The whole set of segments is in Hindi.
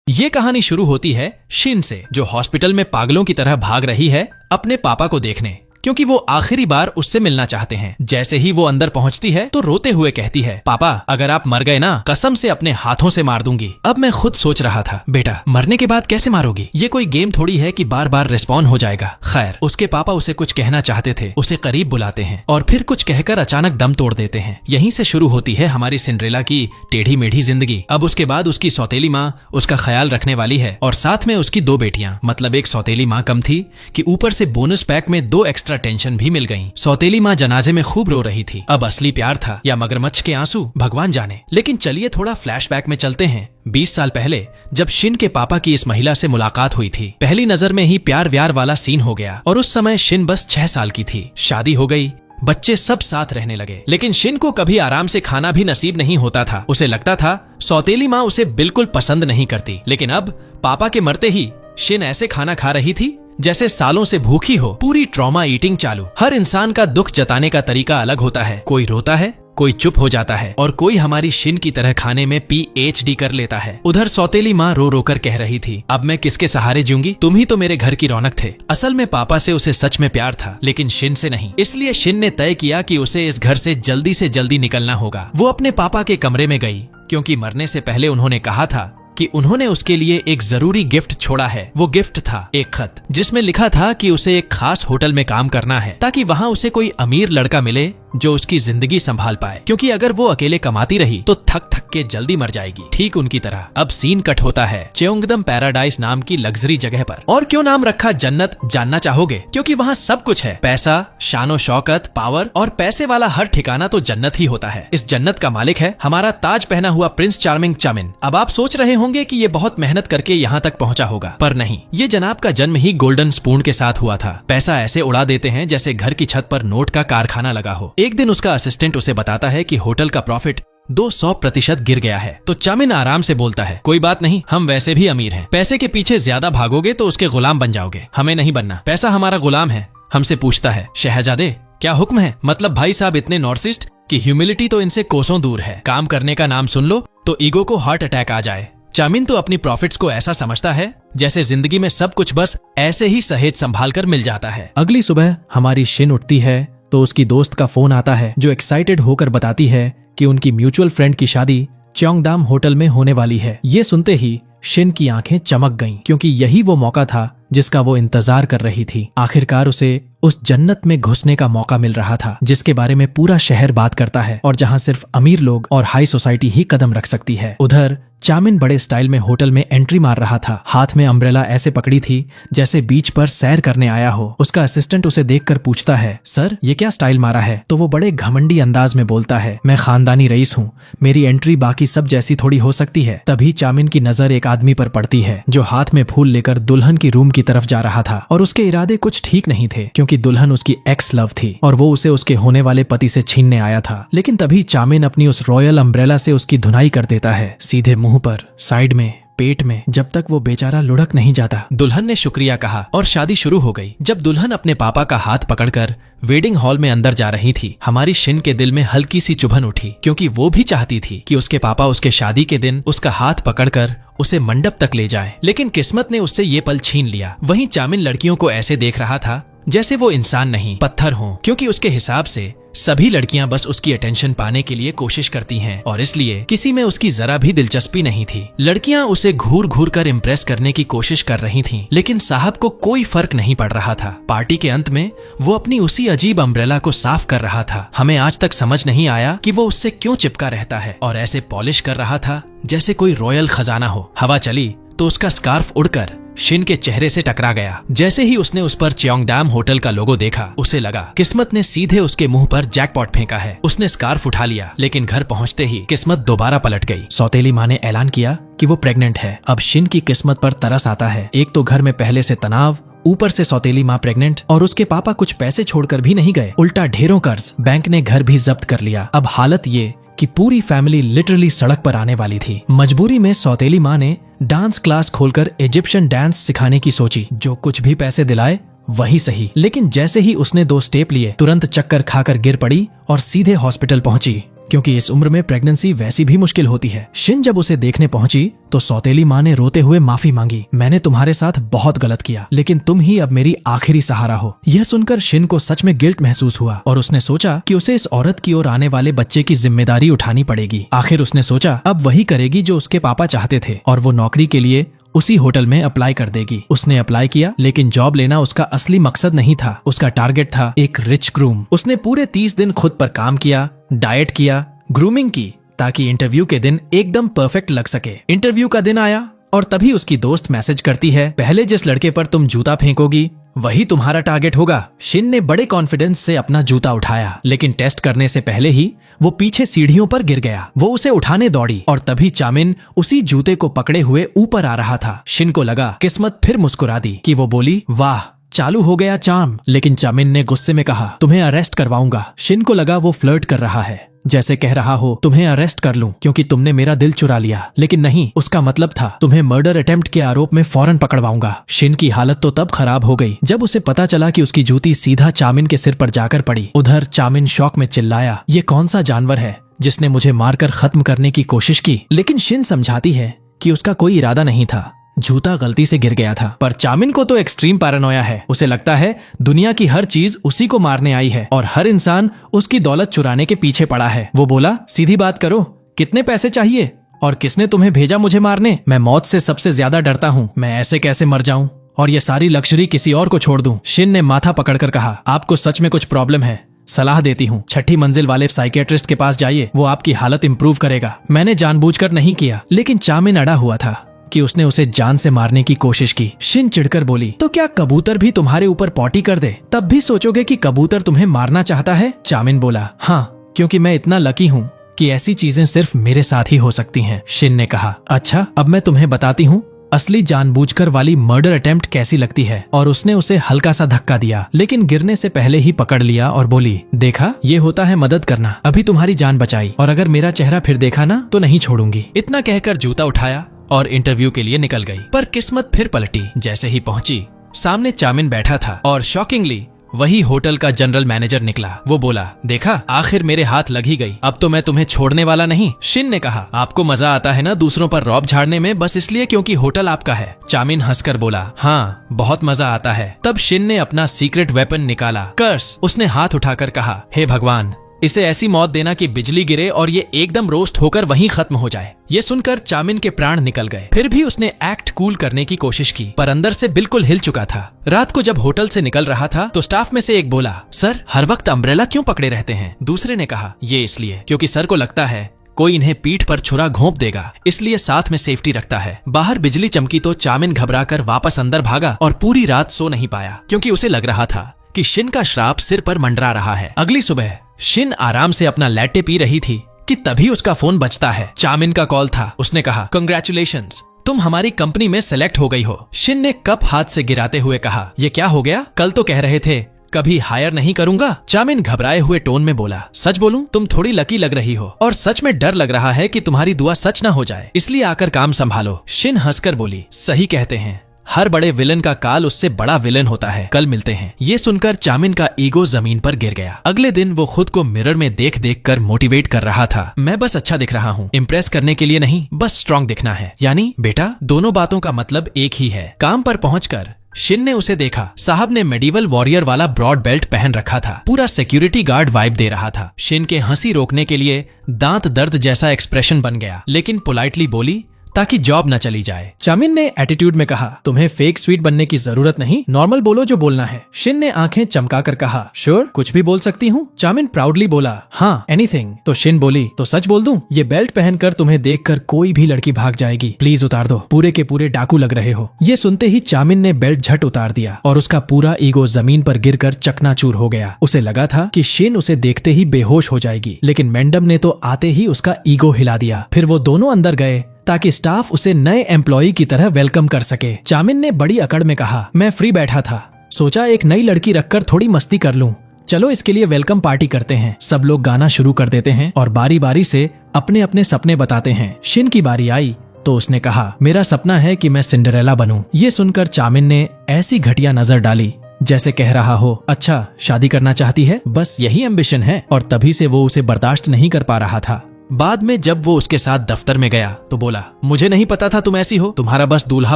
ये कहानी शुरू होती है शिन से, जो हॉस्पिटल में पागलों की तरह भाग रही है अपने पापा को देखने, क्योंकि वो आखिरी बार उससे मिलना चाहते हैं। जैसे ही वो अंदर पहुंचती है तो रोते हुए कहती है, पापा अगर आप मर गए ना, कसम से अपने हाथों से मार दूंगी। अब मैं खुद सोच रहा था, बेटा मरने के बाद कैसे मारोगी? ये कोई गेम थोड़ी है कि बार बार रिस्पॉन्ड हो जाएगा। खैर, उसके पापा उसे कुछ कहना चाहते थे, उसे करीब बुलाते हैं और फिर कुछ कहकर अचानक दम तोड़ देते हैं। यहीं से शुरू होती है हमारी सिंड्रेला की टेढ़ी मेढ़ी जिंदगी। अब उसके बाद उसकी सौतेली माँ उसका ख्याल रखने वाली है और साथ में उसकी दो बेटियां, मतलब एक सौतेली माँ कम थी कि ऊपर से बोनस पैक में 2 एक्स्ट्रा टेंशन भी मिल गईं। सौतेली माँ जनाजे में खूब रो रही थी। अब असली प्यार था या मगरमच्छ के आंसू, भगवान जाने। लेकिन चलिए थोड़ा फ्लैशबैक में चलते हैं 20 साल पहले, जब शिन के पापा की इस महिला से मुलाकात हुई थी। पहली नजर में ही प्यार व्यार वाला सीन हो गया और उस समय शिन बस 6 साल की थी। शादी हो गई, बच्चे सब साथ रहने लगे, लेकिन शिन को कभी आराम से खाना भी नसीब नहीं होता था। उसे लगता था सौतेली माँ उसे बिल्कुल पसंद नहीं करती। लेकिन अब पापा के मरते ही शिन ऐसे खाना खा रही थी जैसे सालों से भूखी हो। पूरी ट्रॉमा ईटिंग चालू। हर इंसान का दुख जताने का तरीका अलग होता है। कोई रोता है, कोई चुप हो जाता है और कोई हमारी शिन की तरह खाने में PhD कर लेता है। उधर सौतेली माँ रो रो कर कह रही थी, अब मैं किसके सहारे जीऊंगी? तुम ही तो मेरे घर की रौनक थे। असल में पापा से उसे सच में प्यार था, लेकिन शिन से नहीं। इसलिए शिन ने तय किया कि उसे इस घर से जल्दी निकलना होगा। वो अपने पापा के कमरे में गई, क्योंकि मरने से पहले उन्होंने कहा था कि उन्होंने उसके लिए एक जरूरी गिफ्ट छोड़ा है। वो गिफ्ट था एक खत, जिसमें लिखा था कि उसे एक खास होटल में काम करना है, ताकि वहाँ उसे कोई अमीर लड़का मिले जो उसकी जिंदगी संभाल पाए, क्योंकि अगर वो अकेले कमाती रही तो थक थक के जल्दी मर जाएगी, ठीक उनकी तरह। अब सीन कट होता है चेओंगदम पैराडाइज नाम की लग्जरी जगह पर। और क्यों नाम रखा जन्नत, जानना चाहोगे? क्योंकि वहाँ सब कुछ है। पैसा, शानो शौकत, पावर और पैसे वाला हर ठिकाना तो जन्नत ही होता है। इस जन्नत का मालिक है हमारा ताज पहना हुआ प्रिंस चार्मिंग चामिन। अब आप सोच रहे होंगे कि ये बहुत मेहनत करके यहाँ तक पहुँचा होगा, पर नहीं। ये जनाब का जन्म ही गोल्डन स्पून के साथ हुआ था। पैसा ऐसे उड़ा देते हैं जैसे घर की छत पर नोट का कारखाना लगा हो। एक दिन उसका असिस्टेंट उसे बताता है कि होटल का प्रॉफिट 200% गिर गया है। तो चामिन आराम से बोलता है, कोई बात नहीं, हम वैसे भी अमीर हैं। पैसे के पीछे ज्यादा भागोगे तो उसके गुलाम बन जाओगे, हमें नहीं बनना। पैसा हमारा गुलाम है। हमसे पूछता है, शहजादे क्या हुक्म है? मतलब भाई साहब इतने नॉर्सिस्ट कि ह्यूमिलिटी तो इनसे कोसों दूर है। काम करने का नाम सुन लो तो ईगो को हार्ट अटैक आ जाए। चामिन तो अपनी प्रॉफिट्स को ऐसा समझता है जैसे जिंदगी में सब कुछ बस ऐसे ही सहेज संभाल कर मिल जाता है। अगली सुबह हमारी शिन उठती है तो उसकी दोस्त का फोन आता है, जो एक्साइटेड होकर बताती है कि उनकी म्यूचुअल फ्रेंड की शादी चेओंगदाम होटल में होने वाली है। ये सुनते ही शिन की आंखें चमक गईं, क्योंकि यही वो मौका था जिसका वो इंतजार कर रही थी। आखिरकार उसे उस जन्नत में घुसने का मौका मिल रहा था, जिसके बारे में पूरा शहर बात करता है और जहां सिर्फ अमीर लोग और हाई सोसाइटी ही कदम रख सकती है। उधर चामिन बड़े स्टाइल में होटल में एंट्री मार रहा था। हाथ में अम्ब्रेला ऐसे पकड़ी थी जैसे बीच पर सैर करने आया हो। उसका असिस्टेंट उसे देखकर पूछता है, सर ये क्या स्टाइल मारा है? तो वो बड़े घमंडी अंदाज में बोलता है, मैं खानदानी रईस हूँ, मेरी एंट्री बाकी सब जैसी थोड़ी हो सकती है। तभी चामिन की नजर एक आदमी पर पड़ती है जो हाथ में फूल लेकर दुल्हन की रूम की तरफ जा रहा था। और उसके इरादे कुछ ठीक नहीं थे, क्योंकि दुल्हन उसकी एक्स लव थी और वो उसे उसके होने वाले पति से छीनने आया था। लेकिन तभी चामिन अपनी उस रॉयल अम्ब्रेला से उसकी धुनाई कर देता है, सीधे मुंह पर, साइड में, पेट में, जब तक वो बेचारा लुढ़क नहीं जाता। दुल्हन ने शुक्रिया कहा और शादी शुरू हो गई। जब दुल्हन अपने पापा का हाथ पकड़कर वेडिंग हॉल में अंदर जा रही थी, हमारी शिन के दिल में हल्की सी चुभन उठी, क्योंकि वो भी चाहती थी कि उसके पापा उसके शादी के दिन उसका हाथ पकड़कर उसे मंडप तक ले जाएं। लेकिन किस्मत ने उससे ये पल छीन लिया। वहीं चामिन लड़कियों को ऐसे देख रहा था जैसे वो इंसान नहीं पत्थर हों, क्योंकि उसके हिसाब से सभी लड़कियां बस उसकी अटेंशन पाने के लिए कोशिश करती हैं और इसलिए किसी में उसकी जरा भी दिलचस्पी नहीं थी। लड़कियां उसे घूर घूर कर इम्प्रेस करने की कोशिश कर रही थीं, लेकिन साहब को कोई फर्क नहीं पड़ रहा था। पार्टी के अंत में वो अपनी उसी अजीब अम्ब्रेला को साफ कर रहा था। हमें आज तक समझ नहीं आया कि वो उससे क्यों चिपका रहता है और ऐसे पॉलिश कर रहा था जैसे कोई रॉयल खजाना हो। हवा चली तो उसका स्कार्फ उड़कर शिन के चेहरे से टकरा गया। जैसे ही उसने उस पर चेओंगदाम होटल का लोगो देखा, उसे लगा किस्मत ने सीधे उसके मुंह पर जैकपॉट फेंका है। उसने स्कार्फ उठा लिया, लेकिन घर पहुंचते ही किस्मत दोबारा पलट गई। सौतेली माँ ने ऐलान किया कि वो प्रेग्नेंट है। अब शिन की किस्मत पर तरस आता है। एक तो घर में पहले से तनाव, ऊपर से सौतेली माँ प्रेग्नेंट और उसके पापा कुछ पैसे छोड़कर भी नहीं गए, उल्टा ढेरों कर्ज। बैंक ने घर भी जब्त कर लिया। अब हालत ये कि पूरी फैमिली लिटरली सड़क पर आने वाली थी। मजबूरी में सौतेली माँ ने डांस क्लास खोलकर इजिप्शियन डांस सिखाने की सोची। जो कुछ भी पैसे दिलाए वही सही। लेकिन जैसे ही उसने 2 स्टेप लिए, तुरंत चक्कर खाकर गिर पड़ी और सीधे हॉस्पिटल पहुंची, क्योंकि इस उम्र में प्रेगनेंसी वैसी भी मुश्किल होती है। शिन जब उसे देखने पहुंची तो सौतेली माँ ने रोते हुए माफी मांगी। मैंने तुम्हारे साथ बहुत गलत किया, लेकिन तुम ही अब मेरी आखिरी सहारा हो। यह सुनकर शिन को सच में गिल्ट महसूस हुआ और उसने सोचा कि उसे इस औरत की ओर आने वाले बच्चे की जिम्मेदारी उठानी पड़ेगी। आखिर उसने सोचा अब वही करेगी जो उसके पापा चाहते थे और वो नौकरी के लिए उसी होटल में अप्लाई कर देगी। उसने अप्लाई किया, लेकिन जॉब लेना उसका असली मकसद नहीं था। उसका टारगेट था एक रिच ग्रूम। उसने पूरे 30 दिन खुद पर काम किया, डाइट किया, ग्रूमिंग की, ताकि इंटरव्यू के दिन एकदम परफेक्ट लग सके। इंटरव्यू का दिन आया और तभी उसकी दोस्त मैसेज करती है, पहले जिस लड़के पर तुम जूता फेंकोगी वही तुम्हारा टारगेट होगा। शिन ने बड़े कॉन्फिडेंस से अपना जूता उठाया, लेकिन टेस्ट करने से पहले ही वो पीछे सीढ़ियों पर गिर गया। वो उसे उठाने दौड़ी और तभी चामिन उसी जूते को पकड़े हुए ऊपर आ रहा था। शिन को लगा किस्मत फिर मुस्कुरा दी कि वो बोली, वाह चालू हो गया चार्म। लेकिन चामिन ने गुस्से में कहा, तुम्हें अरेस्ट करवाऊंगा। शिन को लगा वो फ्लर्ट कर रहा है, जैसे कह रहा हो तुम्हें अरेस्ट कर लूं क्योंकि तुमने मेरा दिल चुरा लिया। लेकिन नहीं, उसका मतलब था तुम्हें मर्डर अटेम्प्ट के आरोप में फौरन पकड़वाऊंगा। शिन की हालत तो तब खराब हो गई जब उसे पता चला कि उसकी जूती सीधा चामिन के सिर पर जाकर पड़ी। उधर चामिन शौक में चिल्लाया, ये कौन सा जानवर है जिसने मुझे मारकर खत्म करने की कोशिश की। लेकिन शिन समझाती है कि उसका कोई इरादा नहीं था, जूता गलती से गिर गया था। पर चामिन को तो एक्सट्रीम पैरानोया है। उसे लगता है दुनिया की हर चीज उसी को मारने आई है और हर इंसान उसकी दौलत चुराने के पीछे पड़ा है। वो बोला, सीधी बात करो, कितने पैसे चाहिए और किसने तुम्हें भेजा मुझे मारने? मैं मौत से सबसे ज्यादा डरता हूँ। मैं ऐसे कैसे मर जाऊं और ये सारी लग्जरी किसी और को छोड़ दूं? शिन ने माथा पकड़कर कहा, आपको सच में कुछ प्रॉब्लम है? सलाह देती हूँ, 6ठी मंजिल वाले साइकियाट्रिस्ट के पास जाइए, वो आपकी हालत इंप्रूव करेगा। मैंने जानबूझकर नहीं किया। लेकिन चामिन अड़ा हुआ था कि उसने उसे जान से मारने की कोशिश की। शिन चिढ़कर बोली, तो क्या कबूतर भी तुम्हारे ऊपर पॉटी कर दे तब भी सोचोगे कि कबूतर तुम्हें मारना चाहता है? चामिन बोला, हाँ, क्योंकि मैं इतना लकी हूँ कि ऐसी चीजें सिर्फ मेरे साथ ही हो सकती हैं। शिन ने कहा, अच्छा अब मैं तुम्हें बताती हूँ असली जानबूझकर वाली मर्डर अटेम्प्ट कैसी लगती है। और उसने उसे हल्का सा धक्का दिया, लेकिन गिरने से पहले ही पकड़ लिया और बोली, देखा ये होता है मदद करना। अभी तुम्हारी जान बचाई और अगर मेरा चेहरा फिर देखा ना तो नहीं छोड़ूंगी। इतना कहकर जूता उठाया और इंटरव्यू के लिए निकल गई। पर किस्मत फिर पलटी। जैसे ही पहुंची, सामने चामिन बैठा था और शॉकिंगली वही होटल का जनरल मैनेजर निकला। वो बोला, देखा आखिर मेरे हाथ लग ही गई, अब तो मैं तुम्हें छोड़ने वाला नहीं। शिन ने कहा, आपको मजा आता है ना दूसरों पर रौब झाड़ने में, बस इसलिए क्योंकि होटल आपका है? चामिन हंसकर बोला, हाँ बहुत मजा आता है। तब शिन ने अपना सीक्रेट वेपन निकाला, कर्स। उसने हाथ उठाकर कहा, हे भगवान, इसे ऐसी मौत देना कि बिजली गिरे और ये एकदम रोस्ट होकर वहीं खत्म हो जाए। ये सुनकर चामिन के प्राण निकल गए। फिर भी उसने एक्ट कूल करने की कोशिश की, पर अंदर से बिल्कुल हिल चुका था। रात को जब होटल से निकल रहा था तो स्टाफ में से एक बोला, सर हर वक्त अम्ब्रेला क्यों पकड़े रहते हैं? दूसरे ने कहा, ये इसलिए क्योंकि सर को लगता है कोई इन्हें पीठ पर छुरा घोंप देगा, इसलिए साथ में सेफ्टी रखता है। बाहर बिजली चमकी तो चामिन घबराकर वापस अंदर भागा और पूरी रात सो नहीं पाया, क्योंकि उसे लग रहा था कि शिन का श्राप सिर पर मंडरा रहा है। अगली सुबह शिन आराम से अपना लैटे पी रही थी कि तभी उसका फोन बजता है। चामिन का कॉल था। उसने कहा, कंग्रेचुलेशंस, तुम हमारी कंपनी में सेलेक्ट हो गई हो। शिन ने कप हाथ से गिराते हुए कहा, ये क्या हो गया? कल तो कह रहे थे कभी हायर नहीं करूंगा। चामिन घबराए हुए टोन में बोला, सच बोलूं, तुम थोड़ी लकी लग रही हो और सच में डर लग रहा है कि तुम्हारी दुआ सच न हो जाए, इसलिए आकर काम संभालो। शिन हंसकर बोली, सही कहते हैं, हर बड़े विलन का काल उससे बड़ा विलन होता है। कल मिलते हैं। ये सुनकर चामिन का ईगो जमीन पर गिर गया। अगले दिन वो खुद को मिरर में देख देख कर मोटिवेट कर रहा था। मैं बस अच्छा दिख रहा हूँ, इम्प्रेस करने के लिए नहीं, बस स्ट्रांग दिखना है। यानी बेटा, दोनों बातों का मतलब एक ही है। काम पर पहुंचकर शिन ने उसे देखा। साहब ने मेडिवल वॉरियर वाला ब्रॉड बेल्ट पहन रखा था, पूरा सिक्योरिटी गार्ड वाइब दे रहा था। शिन के हंसी रोकने के लिए दांत दर्द जैसा एक्सप्रेशन बन गया, लेकिन पोलाइटली बोली, ताकि जॉब न चली जाए। चामिन ने एटीट्यूड में कहा, तुम्हें फेक स्वीट बनने की जरूरत नहीं, नॉर्मल बोलो जो बोलना है। शिन ने आंखें चमकाकर कहा, श्योर, कुछ भी बोल सकती हूँ। चामिन प्राउडली बोला, हाँ एनीथिंग। तो शिन बोली, तो सच बोल दूं? ये बेल्ट पहनकर तुम्हें देखकर कोई भी लड़की भाग जाएगी, प्लीज उतार दो, पूरे के पूरे डाकू लग रहे हो। ये सुनते ही चामिन ने बेल्ट झट उतार दिया और उसका पूरा ईगो जमीन पर गिरकर चकनाचूर हो गया। उसे लगा था कि शिन उसे देखते ही बेहोश हो जाएगी, लेकिन मैडम ने तो आते ही उसका ईगो हिला दिया। फिर वो दोनों अंदर गए ताकि स्टाफ उसे नए एम्प्लॉय की तरह वेलकम कर सके। चामिन ने बड़ी अकड़ में कहा, मैं फ्री बैठा था, सोचा एक नई लड़की रखकर थोड़ी मस्ती कर लूं, चलो इसके लिए वेलकम पार्टी करते हैं। सब लोग गाना शुरू कर देते हैं और बारी बारी से अपने अपने सपने बताते हैं। शिन की बारी आई तो उसने कहा, मेरा सपना है कि मैं सिंड्रेला बनूं। ये सुनकर चामिन ने ऐसी घटिया नजर डाली जैसे कह रहा हो अच्छा शादी करना चाहती है, बस यही एम्बिशन है। और तभी से वो उसे बर्दाश्त नहीं कर पा रहा था। बाद में जब वो उसके साथ दफ्तर में गया तो बोला, मुझे नहीं पता था तुम ऐसी हो, तुम्हारा बस दूल्हा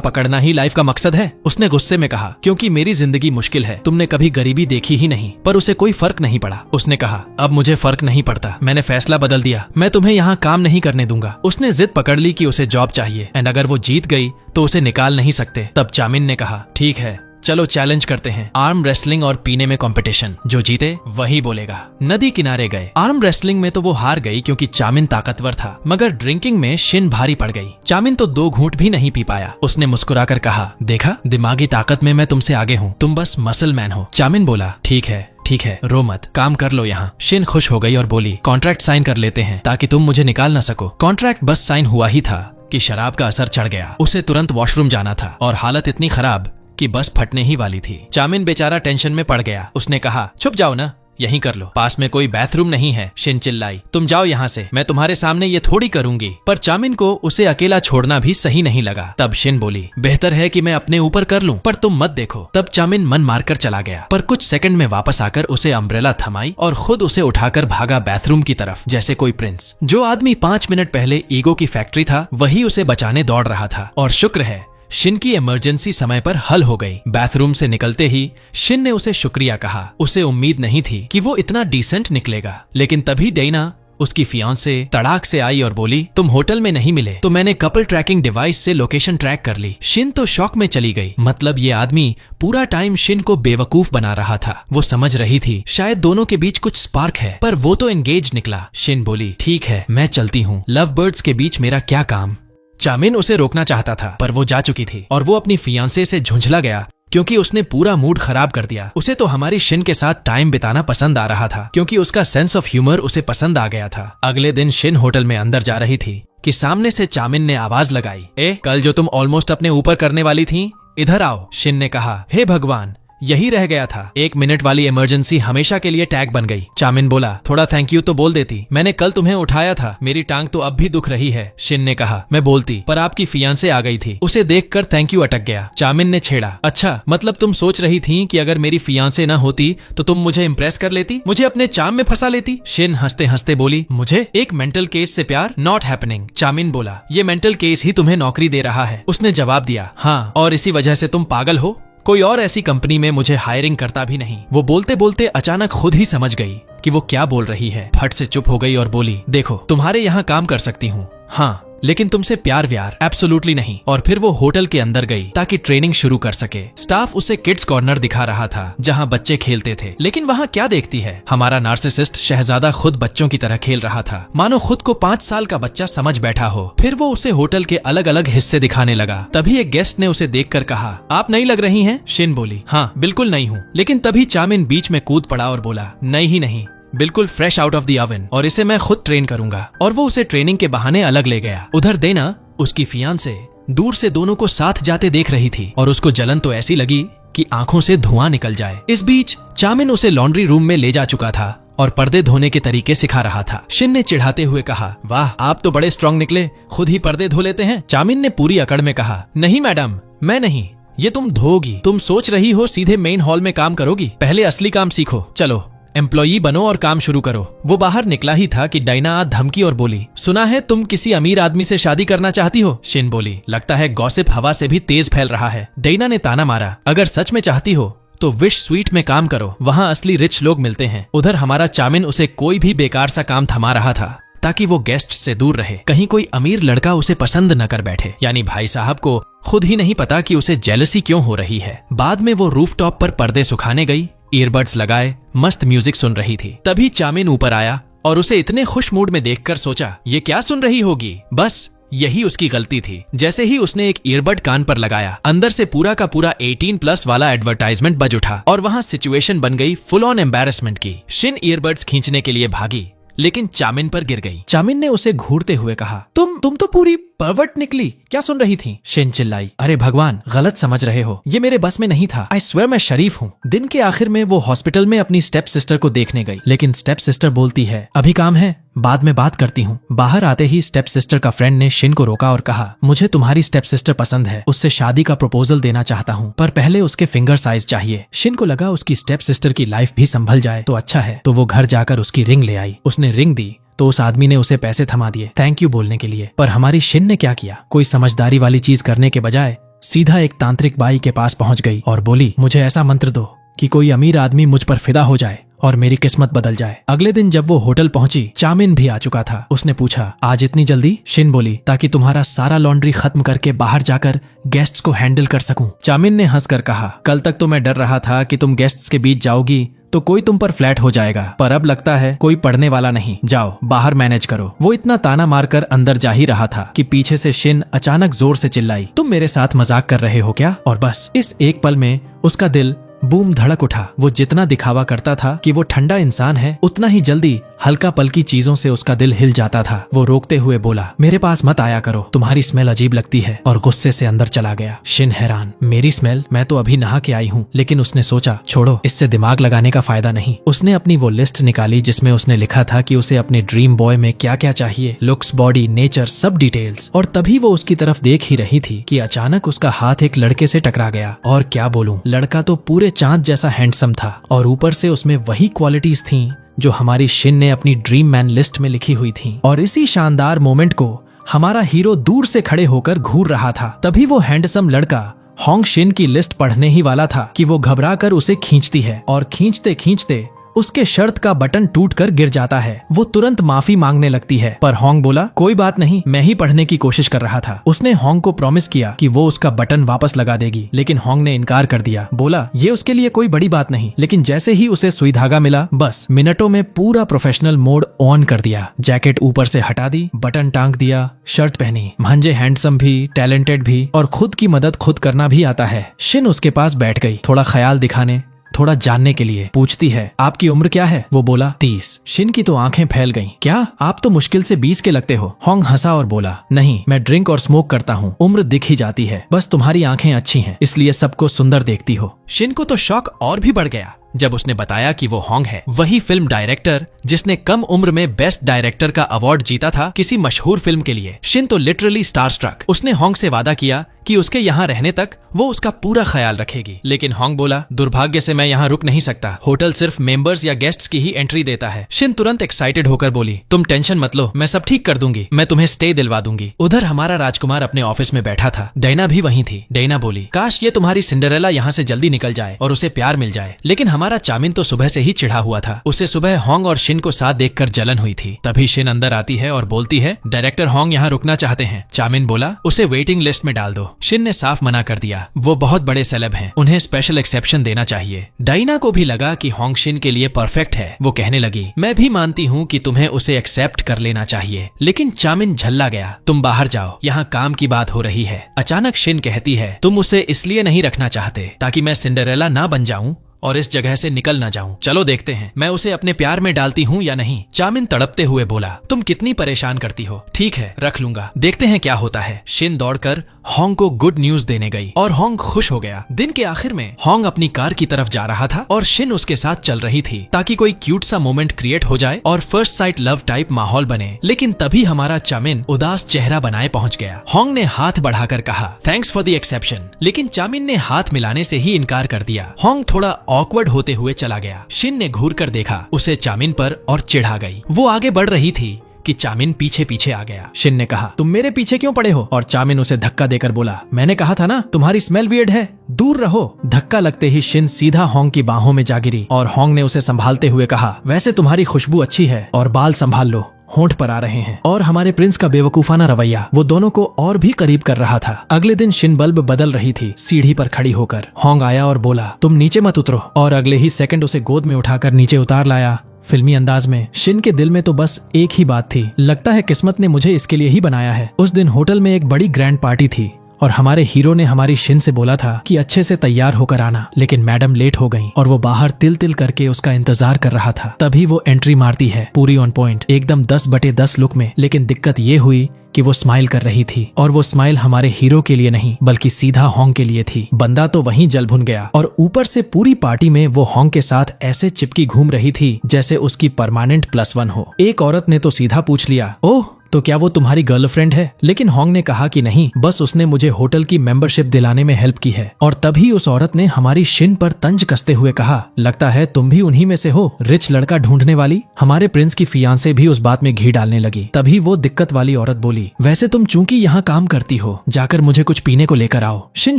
पकड़ना ही लाइफ का मकसद है। उसने गुस्से में कहा, क्योंकि मेरी जिंदगी मुश्किल है, तुमने कभी गरीबी देखी ही नहीं। पर उसे कोई फर्क नहीं पड़ा। उसने कहा, अब मुझे फर्क नहीं पड़ता, मैंने फैसला बदल दिया, मैं तुम्हें यहाँ काम नहीं करने दूंगा। उसने जिद पकड़ ली कि उसे जॉब चाहिए एंड अगर वो जीत गई तो उसे निकाल नहीं सकते। तब चामिन ने कहा, ठीक है चलो चैलेंज करते हैं, आर्म रेसलिंग और पीने में कंपटीशन, जो जीते वही बोलेगा। नदी किनारे गए। आर्म रेसलिंग में तो वो हार गई क्योंकि चामिन ताकतवर था, मगर ड्रिंकिंग में शिन भारी पड़ गई। चामिन तो 2 घूंट भी नहीं पी पाया। उसने मुस्कुराकर कहा, देखा दिमागी ताकत में मैं तुमसे आगे हूँ, तुम बस मसल मैन हो। चामिन बोला, ठीक है रो मत, काम कर लो यहाँ। शिन खुश हो गई और बोली, कॉन्ट्रैक्ट साइन कर लेते हैं ताकि तुम मुझे निकाल ना सको। कॉन्ट्रैक्ट बस साइन हुआ ही था कि शराब का असर चढ़ गया। उसे तुरंत वॉशरूम जाना था और हालत इतनी खराब कि बस फटने ही वाली थी। चामिन बेचारा टेंशन में पड़ गया। उसने कहा, चुप जाओ ना, यहीं कर लो, पास में कोई बाथरूम नहीं है। शिन चिल्लाई, तुम जाओ यहाँ से, मैं तुम्हारे सामने ये थोड़ी करूंगी। पर चामिन को उसे अकेला छोड़ना भी सही नहीं लगा। तब शिन बोली, बेहतर है कि मैं अपने ऊपर कर लूं, पर तुम मत देखो। तब चामिन मन मारकर चला गया, पर कुछ सेकंड में वापस आकर उसे अम्ब्रेला थमाई और खुद उसे उठाकर भागा बाथरूम की तरफ जैसे कोई प्रिंस। जो आदमी 5 मिनट पहले ईगो की फैक्ट्री था, वही उसे बचाने दौड़ रहा था। और शुक्र है शिन की इमरजेंसी समय पर हल हो गई। बाथरूम से निकलते ही शिन ने उसे शुक्रिया कहा। उसे उम्मीद नहीं थी कि वो इतना डिसेंट निकलेगा। लेकिन तभी डेना, उसकी फियांसे, तड़ाक से आई और बोली, तुम होटल में नहीं मिले तो मैंने कपल ट्रैकिंग डिवाइस से लोकेशन ट्रैक कर ली। शिन तो शॉक में चली गई। मतलब ये आदमी पूरा टाइम शिन को बेवकूफ बना रहा था। वो समझ रही थी शायद दोनों के बीच कुछ स्पार्क है, पर वो तो एंगेज निकला। शिन बोली, ठीक है मैं चलती हूँ, लव बर्ड्स के बीच मेरा क्या काम। चामिन उसे रोकना चाहता था, पर वो जा चुकी थी और वो अपनी फियांसे से झुंझला गया क्योंकि उसने पूरा मूड खराब कर दिया। उसे तो हमारी शिन के साथ टाइम बिताना पसंद आ रहा था क्योंकि उसका सेंस ऑफ ह्यूमर उसे पसंद आ गया था। अगले दिन शिन होटल में अंदर जा रही थी कि सामने से चामिन ने आवाज लगाई, कल जो तुम ऑलमोस्ट अपने ऊपर करने वाली थी, इधर आओ। शिन ने कहा, हे भगवान, यही रह गया था। 1 मिनट वाली इमरजेंसी हमेशा के लिए टैग बन गई। चामिन बोला, थोड़ा थैंक यू तो बोल देती, मैंने कल तुम्हें उठाया था, मेरी टांग तो अब भी दुख रही है। शिन ने कहा, मैं बोलती, पर आपकी फियांसे आ गई थी। उसे देखकर थैंक यू अटक गया। चामिन ने छेड़ा, अच्छा मतलब तुम सोच रही थी कि अगर मेरी फियांसे न होती तो तुम मुझे इम्प्रेस कर लेती, मुझे अपने चाम में फंसा लेती। शिन हंसते हंसते बोली, मुझे एक मेंटल केस से प्यार, नॉट हैपनिंग। चामिन बोला, ये मेंटल केस ही तुम्हें नौकरी दे रहा है। उसने जवाब दिया, हाँ, और इसी वजह से तुम पागल हो, कोई और ऐसी कंपनी में मुझे हायरिंग करता भी नहीं। वो बोलते बोलते अचानक खुद ही समझ गई कि वो क्या बोल रही है। फट से चुप हो गई और बोली, देखो तुम्हारे यहाँ काम कर सकती हूँ, हाँ, लेकिन तुमसे प्यार व्यार एब्सोल्युटली नहीं। और फिर वो होटल के अंदर गई ताकि ट्रेनिंग शुरू कर सके। स्टाफ उसे किड्स कॉर्नर दिखा रहा था जहाँ बच्चे खेलते थे, लेकिन वहाँ क्या देखती है, हमारा नार्सिसिस्ट शहजादा खुद बच्चों की तरह खेल रहा था, मानो खुद को 5 साल का बच्चा समझ बैठा हो। फिर वो उसे होटल के अलग अलग हिस्से दिखाने लगा। तभी एक गेस्ट ने उसे देखकर कहा, आप नई लग रही हैं। शिन बोली, हाँ बिल्कुल नई हूँ। लेकिन तभी चामिन बीच में कूद पड़ा और बोला, नई ही नहीं, बिल्कुल fresh out of the oven, और इसे मैं खुद ट्रेन करूंगा। और वो उसे ट्रेनिंग के बहाने अलग ले गया। उधर देना, उसकी फियांसे, दूर से दोनों को साथ जाते देख रही थी और उसको जलन तो ऐसी लगी कि आंखों से धुआं निकल जाए। इस बीच चामिन उसे लॉन्ड्री रूम में ले जा चुका था और पर्दे धोने के तरीके सिखा रहा था। शिन ने चिढ़ाते हुए कहा, वाह आप तो बड़े स्ट्रांग निकले, खुद ही पर्दे धो लेते हैं। चामिन ने पूरी अकड़ में कहा, नहीं मैडम, मैं नहीं, ये तुम धोगी। तुम सोच रही हो सीधे मेन हॉल में काम करोगी, पहले असली काम सीखो, चलो एम्प्लॉई बनो और काम शुरू करो। वो बाहर निकला ही था कि डायना धमकी और बोली, सुना है तुम किसी अमीर आदमी से शादी करना चाहती हो। शिन बोली, लगता है गॉसिप हवा से भी तेज फैल रहा है। डायना ने ताना मारा, अगर सच में चाहती हो तो विश स्वीट में काम करो, वहाँ असली रिच लोग मिलते हैं। उधर हमारा चामिन उसे कोई भी बेकार सा काम थमा रहा था ताकि वो गेस्ट से दूर रहे, कहीं कोई अमीर लड़का उसे पसंद न कर बैठे। यानी भाई साहब को खुद ही नहीं पता कि उसे जेलसी क्यों हो रही है। बाद में वो रूफटॉप पर पर्दे सुखाने गई, ईयरबड्स लगाए, मस्त म्यूजिक सुन रही थी। तभी चामिन ऊपर आया और उसे इतने खुश मूड में देखकर सोचा, ये क्या सुन रही होगी। बस यही उसकी गलती थी। जैसे ही उसने एक ईयरबड कान पर लगाया, अंदर से पूरा का पूरा 18+ वाला एडवर्टाइजमेंट बज उठा और वहां सिचुएशन बन गई फुल ऑन एम्बैरेसमेंट की। शिन ईयरबड्स खींचने के लिए भागी, लेकिन चामिन पर गिर गई। चामिन ने उसे घूरते हुए कहा, तुम तो पूरी परवर्ट निकली, क्या सुन रही थी। शिन चिल्लाई, अरे भगवान, गलत समझ रहे हो, ये मेरे बस में नहीं था। आई स्वेयर मैं शरीफ हूँ। दिन के आखिर में वो हॉस्पिटल में अपनी स्टेप सिस्टर को देखने गई, लेकिन स्टेप सिस्टर बोलती है, अभी काम है, बाद में बात करती हूँ। बाहर आते ही स्टेप सिस्टर का फ्रेंड ने शिन को रोका और कहा, मुझे तुम्हारी स्टेप सिस्टर पसंद है, उससे शादी का प्रपोजल देना चाहता हूँ, पर पहले उसके फिंगर साइज चाहिए। शिन को लगा उसकी स्टेप सिस्टर की लाइफ भी संभल जाए तो अच्छा है, तो वो घर जाकर उसकी रिंग ले आई। उसने रिंग दी तो उस आदमी ने उसे पैसे थमा दिए थैंक यू बोलने के लिए। पर हमारी शिन ने क्या किया, कोई समझदारी वाली चीज करने के बजाय सीधा एक तांत्रिक बाई के पास पहुंच गई और बोली, मुझे ऐसा मंत्र दो कि कोई अमीर आदमी मुझ पर फिदा हो जाए और मेरी किस्मत बदल जाए। अगले दिन जब वो होटल पहुंची, चामिन भी आ चुका था। उसने पूछा, आज इतनी जल्दी? शिन बोली, ताकि तुम्हारा सारा लॉन्ड्री खत्म करके बाहर जाकर गेस्ट्स को हैंडल कर सकूं। चामिन ने हंसकर कहा, कल तक तो मैं डर रहा था कि तुम गेस्ट्स के बीच जाओगी तो कोई तुम पर फ्लैट हो जाएगा, पर अब लगता है कोई पढ़ने वाला नहीं। जाओ बाहर मैनेज करो। वो इतना ताना मारकर अंदर जा ही रहा था कि पीछे से शिन अचानक जोर से चिल्लाई, तुम मेरे साथ मजाक कर रहे हो क्या? और बस इस एक पल में उसका दिल बूम धड़क उठा। वो जितना दिखावा करता था कि वो ठंडा इंसान है, उतना ही जल्दी हल्का पल्की चीजों से उसका दिल हिल जाता था। वो रोकते हुए बोला, मेरे पास मत आया करो, तुम्हारी स्मेल अजीब लगती है, और गुस्से से अंदर चला गया। शिन हैरान, मेरी स्मेल? मैं तो अभी नहा के आई हूँ। लेकिन उसने सोचा, छोड़ो, इससे दिमाग लगाने का फायदा नहीं। उसने अपनी वो लिस्ट निकाली जिसमें उसने लिखा था कि उसे अपने ड्रीम बॉय में क्या क्या चाहिए, लुक्स, बॉडी, नेचर, सब डिटेल्स। और तभी वो उसकी तरफ देख ही रही थी कि अचानक उसका हाथ एक लड़के से टकरा गया। और क्या बोलूं, लड़का तो पूरे चांद जैसा हैंडसम था और ऊपर से उसमें वही क्वालिटीज थीं जो हमारी शिन ने अपनी ड्रीम मैन लिस्ट में लिखी हुई थी। और इसी शानदार मोमेंट को हमारा हीरो दूर से खड़े होकर घूर रहा था। तभी वो हैंडसम लड़का होंग शिन की लिस्ट पढ़ने ही वाला था कि वो घबरा कर उसे खींचती है और खींचते खींचते उसके शर्ट का बटन टूटकर गिर जाता है। वो तुरंत माफी मांगने लगती है, पर होंग बोला, कोई बात नहीं, मैं ही पढ़ने की कोशिश कर रहा था। उसने होंग को प्रॉमिस किया कि वो उसका बटन वापस लगा देगी, लेकिन होंग ने इनकार कर दिया। बोला, ये उसके लिए कोई बड़ी बात नहीं। लेकिन जैसे ही उसे सुई धागा मिला, बस मिनटों में पूरा प्रोफेशनल मोड ऑन कर दिया। जैकेट ऊपर से हटा दी, बटन टांग दिया, शर्ट पहनी। भांजे हैंडसम भी, टैलेंटेड भी, और खुद की मदद खुद करना भी आता है। शिन उसके पास बैठ गई, थोड़ा ख्याल दिखाने, थोड़ा जानने के लिए। पूछती है, आपकी उम्र क्या है? वो बोला, 30। शिन की तो आंखें फैल गईं। क्या आप तो मुश्किल से 20 के लगते हो। होंग हंसा और बोला, नहीं, मैं ड्रिंक और स्मोक करता हूँ, उम्र दिख ही जाती है, बस तुम्हारी आंखें अच्छी हैं, इसलिए सबको सुंदर देखती हो। शिन को तो शौक और भी बढ़ गया जब उसने बताया कि वो होंग है, वही फिल्म डायरेक्टर जिसने कम उम्र में बेस्ट डायरेक्टर का अवार्ड जीता था किसी मशहूर फिल्म के लिए। शिन तो लिटरली स्टार स्ट्रक। उसने होंग से वादा किया कि उसके यहाँ रहने तक वो उसका पूरा ख्याल रखेगी। लेकिन होंग बोला, दुर्भाग्य से मैं यहाँ रुक नहीं सकता, होटल सिर्फ मेंबर्स या गेस्ट्स की ही एंट्री देता है। शिन तुरंत एक्साइटेड होकर बोली, तुम टेंशन मत लो, मैं सब ठीक कर दूंगी, मैं तुम्हें स्टे दिलवा दूंगी। उधर हमारा राजकुमार अपने ऑफिस में बैठा था, डायना भी वहीं थी। डायना बोली, काश ये तुम्हारी सिंड्रेला यहाँ से जल्दी निकल जाए और उसे प्यार मिल जाए। लेकिन हमारा चामिन तो सुबह से ही चिढ़ा हुआ था, उसे सुबह होंग और शिन को साथ देखकर जलन हुई थी। तभी शिन अंदर आती है और बोलती है, डायरेक्टर होंग यहाँ रुकना चाहते हैं। चामिन बोला, उसे वेटिंग लिस्ट में डाल दो। शिन ने साफ मना कर दिया, वो बहुत बड़े सेलेब हैं, उन्हें स्पेशल एक्सेप्शन देना चाहिए। डायना को भी लगा कि होंग शिन के लिए परफेक्ट है। वो कहने लगी, मैं भी मानती हूँ कि तुम्हें उसे एक्सेप्ट कर लेना चाहिए। लेकिन चामिन झल्ला गया, तुम बाहर जाओ, यहाँ काम की बात हो रही है। अचानक शिन कहती है, तुम उसे इसलिए नहीं रखना चाहते ताकि मैं सिंड्रेला ना बन जाऊं और इस जगह से निकल ना जाऊं। चलो देखते हैं मैं उसे अपने प्यार में डालती हूँ या नहीं। चामिन तड़पते हुए बोला, तुम कितनी परेशान करती हो, ठीक है रख लूंगा, देखते हैं क्या होता है। शिन दौड़कर होंग को गुड न्यूज देने गई और होंग खुश हो गया। दिन के आखिर में होंग अपनी कार की तरफ जा रहा था और शिन उसके साथ चल रही थी ताकि कोई क्यूट सा मोमेंट क्रिएट हो जाए और फर्स्ट साइट लव टाइप माहौल बने। लेकिन तभी हमारा चामिन उदास चेहरा बनाए पहुंच गया। होंग ने हाथ बढ़ाकर कहा, थैंक्स फॉर द एक्सेप्शन, लेकिन चामिन ने हाथ मिलाने से ही इनकार कर दिया। होंग थोड़ा ऑकवर्ड होते हुए चला गया। शिन ने घूर कर देखा उसे चामिन पर और चिढ़ा गई। वो आगे बढ़ रही थी कि चामिन पीछे पीछे आ गया। शिन ने कहा, तुम मेरे पीछे क्यों पड़े हो? और चामिन उसे धक्का देकर बोला, मैंने कहा था ना तुम्हारी स्मेल वियर्ड है, दूर रहो। धक्का लगते ही शिन सीधा होंग की बाहों में जा गिरी और होंग ने उसे संभालते हुए कहा, वैसे तुम्हारी खुशबू अच्छी है और बाल संभाल लो, होंठ पर आ रहे हैं। और हमारे प्रिंस का बेवकूफाना रवैया वो दोनों को और भी करीब कर रहा था। अगले दिन शिन बल्ब बदल रही थी सीढ़ी पर खड़ी होकर। होंग आया और बोला, तुम नीचे मत उतरो, और अगले ही सेकंड उसे गोद में उठाकर नीचे उतार लाया फिल्मी अंदाज में। शिन के दिल में तो बस एक ही बात थी, लगता है किस्मत ने मुझे इसके लिए ही बनाया है। उस दिन होटल में एक बड़ी ग्रैंड पार्टी थी और हमारे हीरो ने हमारी शिन से बोला था कि अच्छे से तैयार होकर आना, लेकिन मैडम लेट हो गई और वो बाहर तिल तिल करके उसका इंतजार कर रहा था। तभी वो एंट्री मारती है, पूरी ऑन पॉइंट, एकदम 10/10 लुक में। लेकिन दिक्कत ये हुई कि वो स्माइल कर रही थी, और वो स्माइल हमारे हीरो के लिए नहीं बल्कि सीधा होंग के लिए थी। बंदा तो वहीं जल भुन गया, और ऊपर से पूरी पार्टी में वो होंग के साथ ऐसे चिपकी घूम रही थी जैसे उसकी परमानेंट +1 हो। एक औरत ने तो सीधा पूछ लिया, ओह तो क्या वो तुम्हारी गर्लफ्रेंड है? लेकिन होंग ने कहा कि नहीं, बस उसने मुझे होटल की मेंबरशिप दिलाने में हेल्प की है। और तभी उस औरत ने हमारी शिन पर तंज कसते हुए कहा, लगता है तुम भी उन्हीं में से हो, रिच लड़का ढूंढने वाली। हमारे प्रिंस की फियांसे भी उस बात में घी डालने लगी। तभी वो दिक्कत वाली औरत बोली, वैसे तुम चूंकि यहाँ काम करती हो, जाकर मुझे कुछ पीने को लेकर आओ। शिन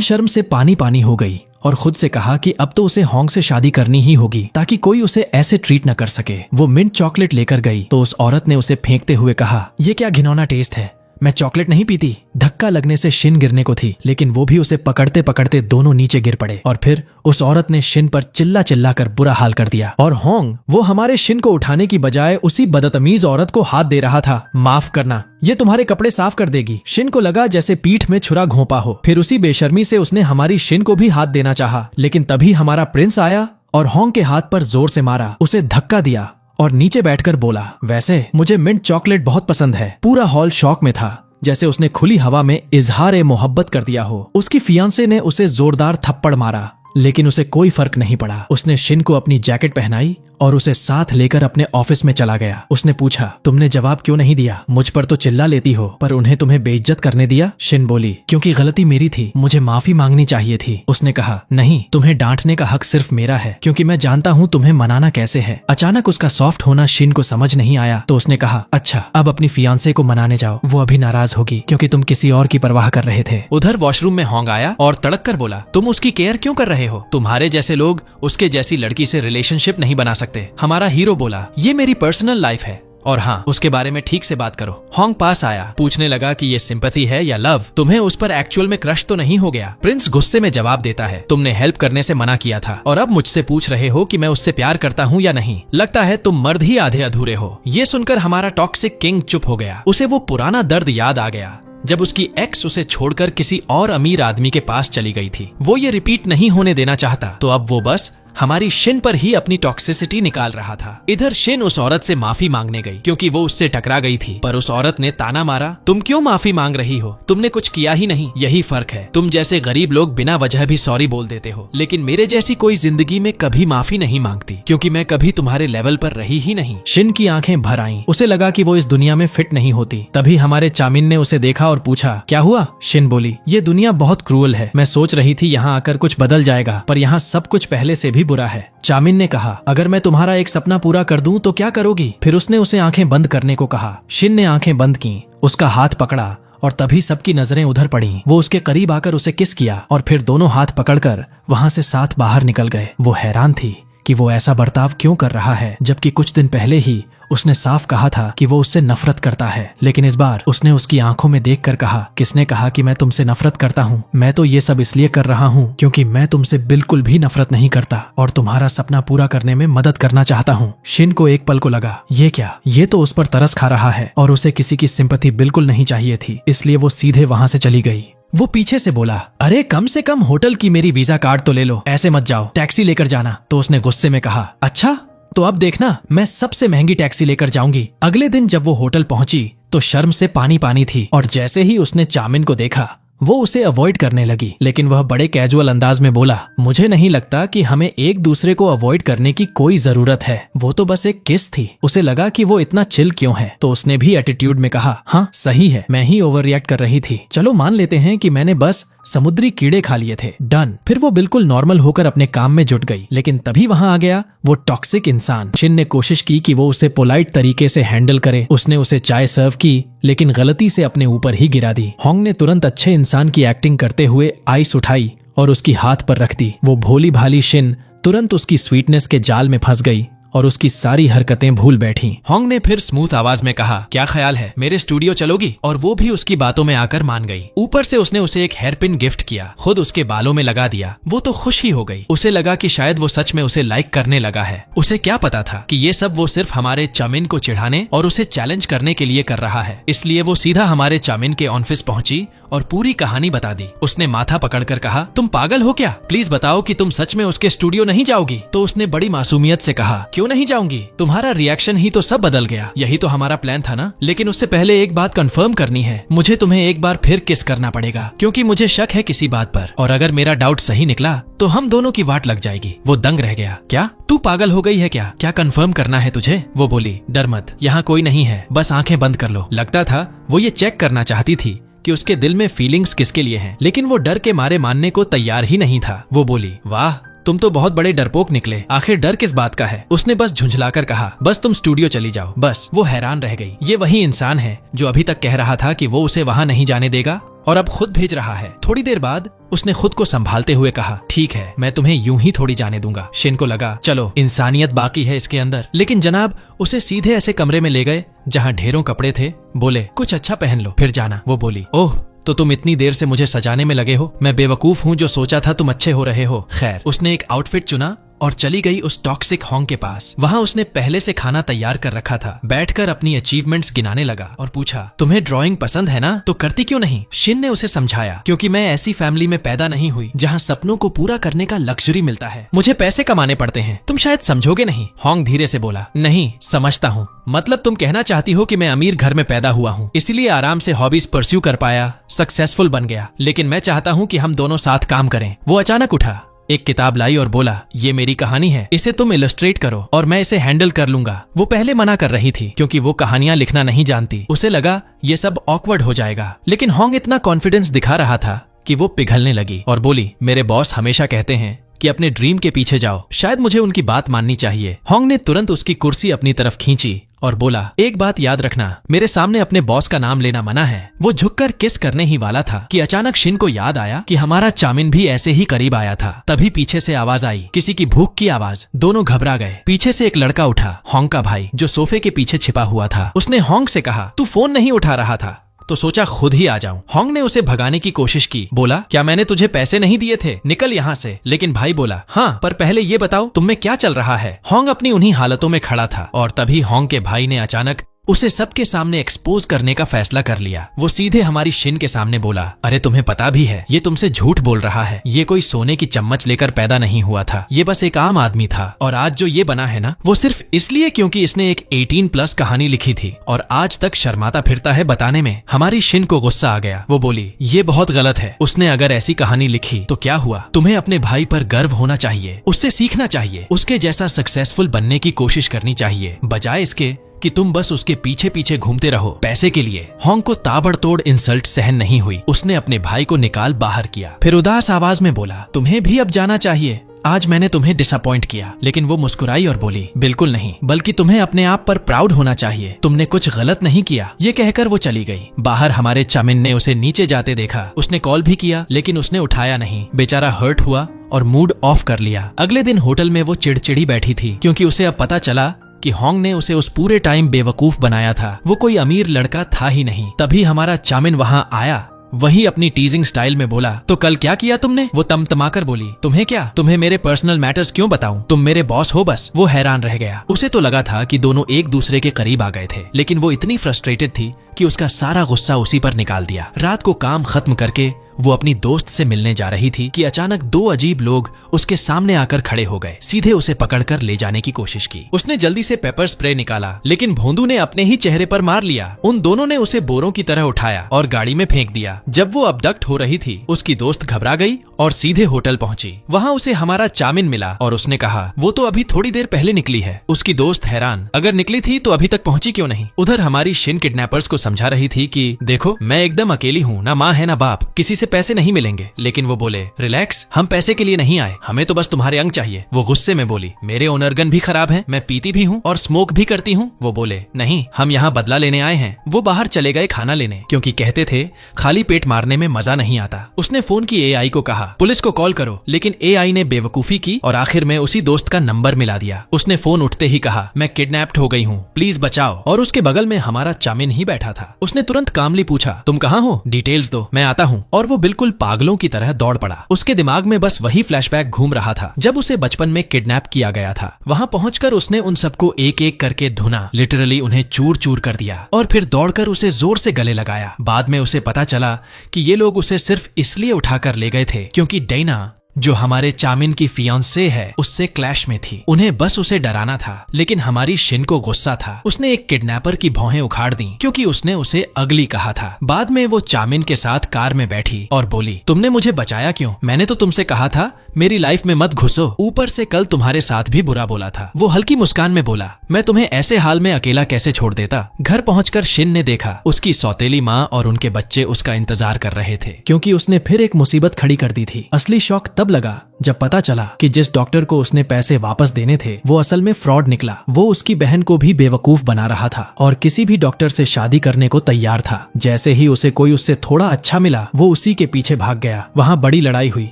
शर्म से पानी पानी हो गई और खुद से कहा कि अब तो उसे होंग से शादी करनी ही होगी ताकि कोई उसे ऐसे ट्रीट न कर सके। वो मिंट चॉकलेट लेकर गई तो उस औरत ने उसे फेंकते हुए कहा, ये क्या घिनौना टेस्ट है, मैं चॉकलेट नहीं पीती। धक्का लगने से शिन गिरने को थी, लेकिन वो भी उसे पकड़ते पकड़ते दोनों नीचे गिर पड़े। और फिर उस औरत ने शिन पर चिल्ला चिल्ला कर बुरा हाल कर दिया। और होंग वो हमारे शिन को उठाने की बजाय उसी बदतमीज औरत को हाथ दे रहा था। माफ करना, ये तुम्हारे कपड़े साफ कर देगी। शिन को लगा जैसे पीठ में छुरा घोंपा हो। फिर उसी बेशर्मी से उसने हमारी शिन को भी हाथ देना चाहा, लेकिन तभी हमारा प्रिंस आया और होंग के हाथ पर जोर से मारा, उसे धक्का दिया और नीचे बैठकर बोला, वैसे मुझे मिंट चॉकलेट बहुत पसंद है। पूरा हॉल शॉक में था, जैसे उसने खुली हवा में इजहार मोहब्बत कर दिया हो। उसकी फियांसे ने उसे जोरदार थप्पड़ मारा, लेकिन उसे कोई फर्क नहीं पड़ा। उसने शिन को अपनी जैकेट पहनाई और उसे साथ लेकर अपने ऑफिस में चला गया। उसने पूछा, तुमने जवाब क्यों नहीं दिया? मुझ पर तो चिल्ला लेती हो, पर उन्हें तुम्हें बेइज्जत करने दिया? शिन बोली, क्योंकि गलती मेरी थी, मुझे माफी मांगनी चाहिए थी। उसने कहा, नहीं, तुम्हें डांटने का हक सिर्फ मेरा है, क्योंकि मैं जानता हूँ तुम्हें मनाना कैसे है। अचानक उसका सॉफ्ट होना शिन को समझ नहीं आया, तो उसने कहा, अच्छा अब अपनी फियांसे को मनाने जाओ, वो अभी नाराज होगी क्योंकि तुम किसी और की परवाह कर रहे थे। उधर वॉशरूम में होंग आया और तड़क कर बोला, तुम उसकी केयर क्यों कर रहे हो? तुम्हारे जैसे लोग उसके जैसी लड़की से रिलेशनशिप नहीं बना सकते। हमारा हीरो बोला, ये मेरी पर्सनल लाइफ है और हाँ, उसके बारे में ठीक से बात करो। होंग पास आया, पूछने लगा कि ये सिंपैथी है या लव? तुम्हें उस पर एक्चुअल में क्रश तो नहीं हो गया? प्रिंस गुस्से में जवाब देता है, तुमने हेल्प करने से मना किया था और अब मुझसे पूछ रहे हो कि मैं उससे प्यार करता हूँ या नहीं। लगता है तुम मर्द ही आधे अधूरे हो। ये सुनकर हमारा टॉक्सिक किंग चुप हो गया। उसे वो पुराना दर्द याद आ गया जब उसकी एक्स उसे छोड़कर किसी और अमीर आदमी के पास चली गई थी। वो ये रिपीट नहीं होने देना चाहता, तो अब वो बस हमारी शिन पर ही अपनी टॉक्सिसिटी निकाल रहा था। इधर शिन उस औरत से माफी मांगने गई क्योंकि वो उससे टकरा गई थी, पर उस औरत ने ताना मारा, तुम क्यों माफी मांग रही हो? तुमने कुछ किया ही नहीं। यही फर्क है, तुम जैसे गरीब लोग बिना वजह भी सॉरी बोल देते हो, लेकिन मेरे जैसी कोई जिंदगी में कभी माफी नहीं मांगती, क्योंकि मैं कभी तुम्हारे लेवल पर रही ही नहीं। शिन की आंखें भर आईं। उसे लगा कि वो इस दुनिया में फिट नहीं होती। तभी हमारे चामिन ने उसे देखा और पूछा, क्या हुआ? शिन बोली, ये दुनिया बहुत क्रूअल है। मैं सोच रही थी यहाँ आकर कुछ बदल जाएगा, पर यहाँ सब कुछ पहले से भी बुरा है। चामिन ने कहा, अगर मैं तुम्हारा एक सपना पूरा कर दूं तो क्या करोगी? फिर उसने उसे आंखें बंद करने को कहा। शिन ने आंखें बंद की, उसका हाथ पकड़ा और तभी सबकी नजरें उधर पड़ी। वो उसके करीब आकर उसे किस किया और फिर दोनों हाथ पकड़कर वहां से साथ बाहर निकल गए। वो हैरान थी कि वो ऐसा बर्ताव क्यों कर रहा है, जबकि कुछ दिन पहले ही उसने साफ कहा था कि वो उससे नफरत करता है। लेकिन इस बार उसने उसकी आंखों में देखकर कहा, किसने कहा कि मैं तुमसे नफरत करता हूँ? मैं तो ये सब इसलिए कर रहा हूँ क्योंकि मैं तुमसे बिल्कुल भी नफरत नहीं करता और तुम्हारा सपना पूरा करने में मदद करना चाहता हूँ। शिन को एक पल को लगा, ये क्या? ये तो उस पर तरस खा रहा है और उसे किसी की सिंपैथी बिल्कुल नहीं चाहिए थी, इसलिए वो सीधे वहां से चली गई। वो पीछे से बोला, अरे कम से कम होटल की मेरी वीजा कार्ड तो ले लो, ऐसे मत जाओ, टैक्सी लेकर जाना। तो उसने गुस्से में कहा, अच्छा तो अब देखना, मैं सबसे महंगी टैक्सी लेकर जाऊंगी। अगले दिन जब वो होटल पहुंची तो शर्म से पानी पानी थी और जैसे ही उसने चामिन को देखा वो उसे अवॉइड करने लगी, लेकिन वह बड़े कैजुअल अंदाज में बोला, मुझे नहीं लगता कि हमें एक दूसरे को अवॉइड करने की कोई जरूरत है, वो तो बस एक किस थी। उसे लगा कि वो इतना चिल क्यों है, तो उसने भी एटीट्यूड में कहा, हाँ सही है, मैं ही ओवर रिएक्ट कर रही थी। चलो मान लेते हैं कि मैंने बस समुद्री कीड़े खा लिए थे, डन। फिर वो बिल्कुल नॉर्मल होकर अपने काम में जुट गई, लेकिन तभी वहां आ गया वो टॉक्सिक इंसान। शिन ने कोशिश की कि वो उसे पोलाइट तरीके से हैंडल करे। उसने उसे चाय सर्व की, लेकिन गलती से अपने ऊपर ही गिरा दी। होंग ने तुरंत अच्छे इंसान की एक्टिंग करते हुए आइस उठाई और उसकी हाथ पर रख दी। वो भोली भाली शिन तुरंत उसकी स्वीटनेस के जाल में फंस गई और उसकी सारी हरकतें भूल बैठी। होंग ने फिर स्मूथ आवाज में कहा, क्या ख्याल है, मेरे स्टूडियो चलोगी? और वो भी उसकी बातों में आकर मान गई। ऊपर से उसने उसे एक हेयरपिन गिफ्ट किया, खुद उसके बालों में लगा दिया। वो तो खुश ही हो गई। उसे लगा कि शायद वो सच में उसे लाइक करने लगा है। उसे क्या पता था कि ये सब वो सिर्फ हमारे चामिन को चिढ़ाने और उसे चैलेंज करने के लिए कर रहा है। इसलिए वो सीधा हमारे चामिन के ऑफिस पहुंची और पूरी कहानी बता दी। उसने माथा पकड़कर कहा, तुम पागल हो क्या? प्लीज बताओ कि तुम सच में उसके स्टूडियो नहीं जाओगी। तो उसने बड़ी मासूमियत से कहा, क्यों नहीं जाऊंगी? तुम्हारा रिएक्शन ही तो सब बदल गया। यही तो हमारा प्लान था ना। लेकिन उससे पहले एक बात कंफर्म करनी है, मुझे तुम्हें एक बार फिर किस करना पड़ेगा, क्योंकि मुझे शक है किसी बात पर, और अगर मेरा डाउट सही निकला तो हम दोनों की वाट लग जाएगी। वो दंग रह गया। क्या तू पागल हो गई है क्या? क्या कंफर्म करना है तुझे? वो बोली, डर मत, यहाँ कोई नहीं है, बस आंखें बंद कर लो। लगता था वो ये चेक करना चाहती थी कि उसके दिल में फीलिंग्स किसके लिए हैं, लेकिन वो डर के मारे मानने को तैयार ही नहीं था। वो बोली, वाह तुम तो बहुत बड़े डरपोक निकले। आखिर डर किस बात का है? उसने बस झुंझलाकर कहा, बस तुम स्टूडियो चली जाओ बस। वो हैरान रह गई। ये वही इंसान है जो अभी तक कह रहा था कि वो उसे वहां नहीं जाने देगा, और अब खुद भेज रहा है। थोड़ी देर बाद उसने खुद को संभालते हुए कहा, ठीक है, मैं तुम्हें यूं ही थोड़ी जाने दूंगा। शिन को लगा, चलो इंसानियत बाकी है इसके अंदर। लेकिन जनाब उसे सीधे ऐसे कमरे में ले गए जहां ढेरों कपड़े थे। बोले, कुछ अच्छा पहन लो फिर जाना। वो बोली, ओह तो तुम इतनी देर से मुझे सजाने में लगे हो? मैं बेवकूफ हूँ जो सोचा था तुम अच्छे हो रहे हो। खैर, उसने एक आउटफिट चुना और चली गई उस टॉक्सिक हॉन्ग के पास। वहां उसने पहले से खाना तैयार कर रखा था। बैठकर अपनी अचीवमेंट्स गिनाने लगा और पूछा, तुम्हें ड्राइंग पसंद है ना? तो करती क्यों नहीं? शिन ने उसे समझाया, क्योंकि मैं ऐसी फैमिली में पैदा नहीं हुई जहां सपनों को पूरा करने का लग्जरी मिलता है। मुझे पैसे कमाने पड़ते हैं। तुम शायद समझोगे नहीं। हॉन्ग धीरे से बोला, नहीं समझता हूँ। मतलब तुम कहना चाहती हो कि मैं अमीर घर में पैदा हुआ हूँ, इसलिए आराम से हॉबीज परस्यू कर पाया, सक्सेसफुल बन गया। लेकिन मैं चाहता हूँ कि हम दोनों साथ काम करें। वो अचानक उठा, एक किताब लाई और बोला, ये मेरी कहानी है, इसे तुम इलस्ट्रेट करो और मैं इसे हैंडल कर लूंगा। वो पहले मना कर रही थी क्योंकि वो कहानियां लिखना नहीं जानती। उसे लगा ये सब ऑकवर्ड हो जाएगा, लेकिन हॉन्ग इतना कॉन्फिडेंस दिखा रहा था कि वो पिघलने लगी और बोली, मेरे बॉस हमेशा कहते हैं कि अपने ड्रीम के पीछे जाओ, शायद मुझे उनकी बात माननी चाहिए। हॉन्ग ने तुरंत उसकी कुर्सी अपनी तरफ खींची और बोला, एक बात याद रखना, मेरे सामने अपने बॉस का नाम लेना मना है। वो झुककर किस करने ही वाला था कि अचानक शिन को याद आया कि हमारा चामिन भी ऐसे ही करीब आया था। तभी पीछे से आवाज आई, किसी की भूख की आवाज। दोनों घबरा गए। पीछे से एक लड़का उठा, हॉन्ग का भाई, जो सोफे के पीछे छिपा हुआ था। उसने हॉन्ग से कहा, तू फोन नहीं उठा रहा था तो सोचा खुद ही आ जाऊं। हॉन्ग ने उसे भगाने की कोशिश की। बोला, क्या मैंने तुझे पैसे नहीं दिए थे? निकल यहाँ से। लेकिन भाई बोला, हाँ पर पहले ये बताओ तुम में क्या चल रहा है। हॉन्ग अपनी उन्हीं हालतों में खड़ा था और तभी हॉन्ग के भाई ने अचानक उसे सबके सामने एक्सपोज करने का फैसला कर लिया। वो सीधे हमारी शिन के सामने बोला, अरे तुम्हें पता भी है ये तुमसे झूठ बोल रहा है। ये कोई सोने की चम्मच लेकर पैदा नहीं हुआ था, ये बस एक आम आदमी था। और आज जो ये बना है ना, वो सिर्फ इसलिए क्योंकि इसने एक 18+ कहानी लिखी थी और आज तक शर्माता फिरता है बताने में। हमारी शिन को गुस्सा आ गया। वो बोली, ये बहुत गलत है। उसने अगर ऐसी कहानी लिखी तो क्या हुआ? तुम्हें अपने भाई पर गर्व होना चाहिए, उससे सीखना चाहिए, उसके जैसा सक्सेसफुल बनने की कोशिश करनी चाहिए, बजाय इसके कि तुम बस उसके पीछे पीछे घूमते रहो पैसे के लिए। हॉन्ग को ताबड़तोड़ इंसल्ट सहन नहीं हुई। उसने अपने भाई को निकाल बाहर किया, फिर उदास आवाज में बोला, तुम्हें भी अब जाना चाहिए। आज मैंने तुम्हें डिसअपॉइंट किया। लेकिन वो मुस्कुराई और बोली, बिल्कुल नहीं, बल्कि तुम्हें अपने आप पर प्राउड होना चाहिए। तुमने कुछ गलत नहीं किया। ये कहकर वो चली गई। बाहर हमारे चामिन ने उसे नीचे जाते देखा। उसने कॉल भी किया लेकिन उसने उठाया नहीं। बेचारा हर्ट हुआ और मूड ऑफ कर लिया। अगले दिन होटल में वो चिड़चिड़ी बैठी थी क्योंकि उसे अब पता चला कि हॉन्ग ने उसे उस पूरे टाइम बेवकूफ बनाया था। वो कोई अमीर लड़का था ही नहीं। तभी हमारा चामिन वहां आया। वही अपनी टीजिंग स्टाइल में बोला, तो कल क्या किया तुमने? वो तमतमाकर बोली, तुम्हें क्या? तुम्हें मेरे पर्सनल मैटर्स क्यों बताऊं? तुम मेरे बॉस हो बस। वो हैरान रह गया। उसे तो लगा था कि दोनों एक दूसरे के करीब आ गए थे, लेकिन वो इतनी फ्रस्ट्रेटेड थी कि उसका सारा गुस्सा उसी पर निकाल दिया। रात को काम खत्म करके वो अपनी दोस्त से मिलने जा रही थी कि अचानक दो अजीब लोग उसके सामने आकर खड़े हो गए। सीधे उसे पकड़कर ले जाने की कोशिश की। उसने जल्दी से पेपर स्प्रे निकाला, लेकिन भोंदू ने अपने ही चेहरे पर मार लिया। उन दोनों ने उसे बोरों की तरह उठाया और गाड़ी में फेंक दिया। जब वो अबडक्ट हो रही थी, उसकी दोस्त घबरा गई और सीधे होटल पहुंची। वहां उसे हमारा चामिन मिला और उसने कहा, वो तो अभी थोड़ी देर पहले निकली है। उसकी दोस्त हैरान, अगर निकली थी तो अभी तक पहुंची क्यों नहीं? उधर हमारी शिन किडनैपर्स को समझा रही थी कि देखो, मैं एकदम अकेली हूँ, ना माँ है ना बाप, किसी से पैसे नहीं मिलेंगे। लेकिन वो बोले, रिलैक्स, हम पैसे के लिए नहीं आए, हमें तो बस तुम्हारे अंग चाहिए। वो गुस्से में बोली, मेरे ओनर गन भी खराब है, मैं पीती भी हूँ और स्मोक भी करती हूँ। वो बोले, नहीं, हम यहाँ बदला लेने आए हैं। वो बाहर चले गए खाना लेने, क्योंकि कहते थे खाली पेट मारने में मजा नहीं आता। उसने फोन की AI को कहा, पुलिस को कॉल करो। लेकिन एआई ने बेवकूफी की और आखिर में उसी दोस्त का नंबर मिला दिया। उसने फोन उठते ही कहा, मैं किडनैप्ड हो गई हूँ, प्लीज बचाओ। और उसके बगल में हमारा चामिन ही बैठा था। उसने तुरंत कामली पूछा, तुम कहाँ हो, डिटेल्स दो, मैं आता हूँ। और वो बिल्कुल पागलों की तरह दौड़ पड़ा। उसके दिमाग में बस वही फ्लैशबैक घूम रहा था जब उसे बचपन में किडनैप किया गया था। वहां पहुंचकर उसने उन सबको एक एक करके धुना, लिटरली उन्हें चूर चूर कर दिया और फिर दौड़कर उसे जोर से गले लगाया। बाद में उसे पता चला कि ये लोग उसे सिर्फ इसलिए उठाकर ले गए थे क्योंकि डैना, जो हमारे चामिन की फियांसे है, उससे क्लैश में थी। उन्हें बस उसे डराना था। लेकिन हमारी शिन को गुस्सा था। उसने एक किडनैपर की भौहें उखाड़ दी क्योंकि उसने उसे अगली कहा था। बाद में वो चामिन के साथ कार में बैठी और बोली, तुमने मुझे बचाया क्यों? मैंने तो तुमसे कहा था मेरी लाइफ में मत घुसो। ऊपर से कल तुम्हारे साथ भी बुरा बोला था। वो हल्की मुस्कान में बोला, मैं तुम्हें ऐसे हाल में अकेला कैसे छोड़ देता। घर पहुंचकर शिन ने देखा उसकी सौतेली माँ और उनके बच्चे उसका इंतजार कर रहे थे क्योंकि उसने फिर एक मुसीबत खड़ी कर दी थी। असली शौक तब लगा जब पता चला कि जिस डॉक्टर को उसने पैसे वापस देने थे वो असल में फ्रॉड निकला। वो उसकी बहन को भी बेवकूफ बना रहा था और किसी भी डॉक्टर से शादी करने को तैयार था। जैसे ही उसे कोई उससे थोड़ा अच्छा मिला वो उसी के पीछे भाग गया। वहाँ बड़ी लड़ाई हुई।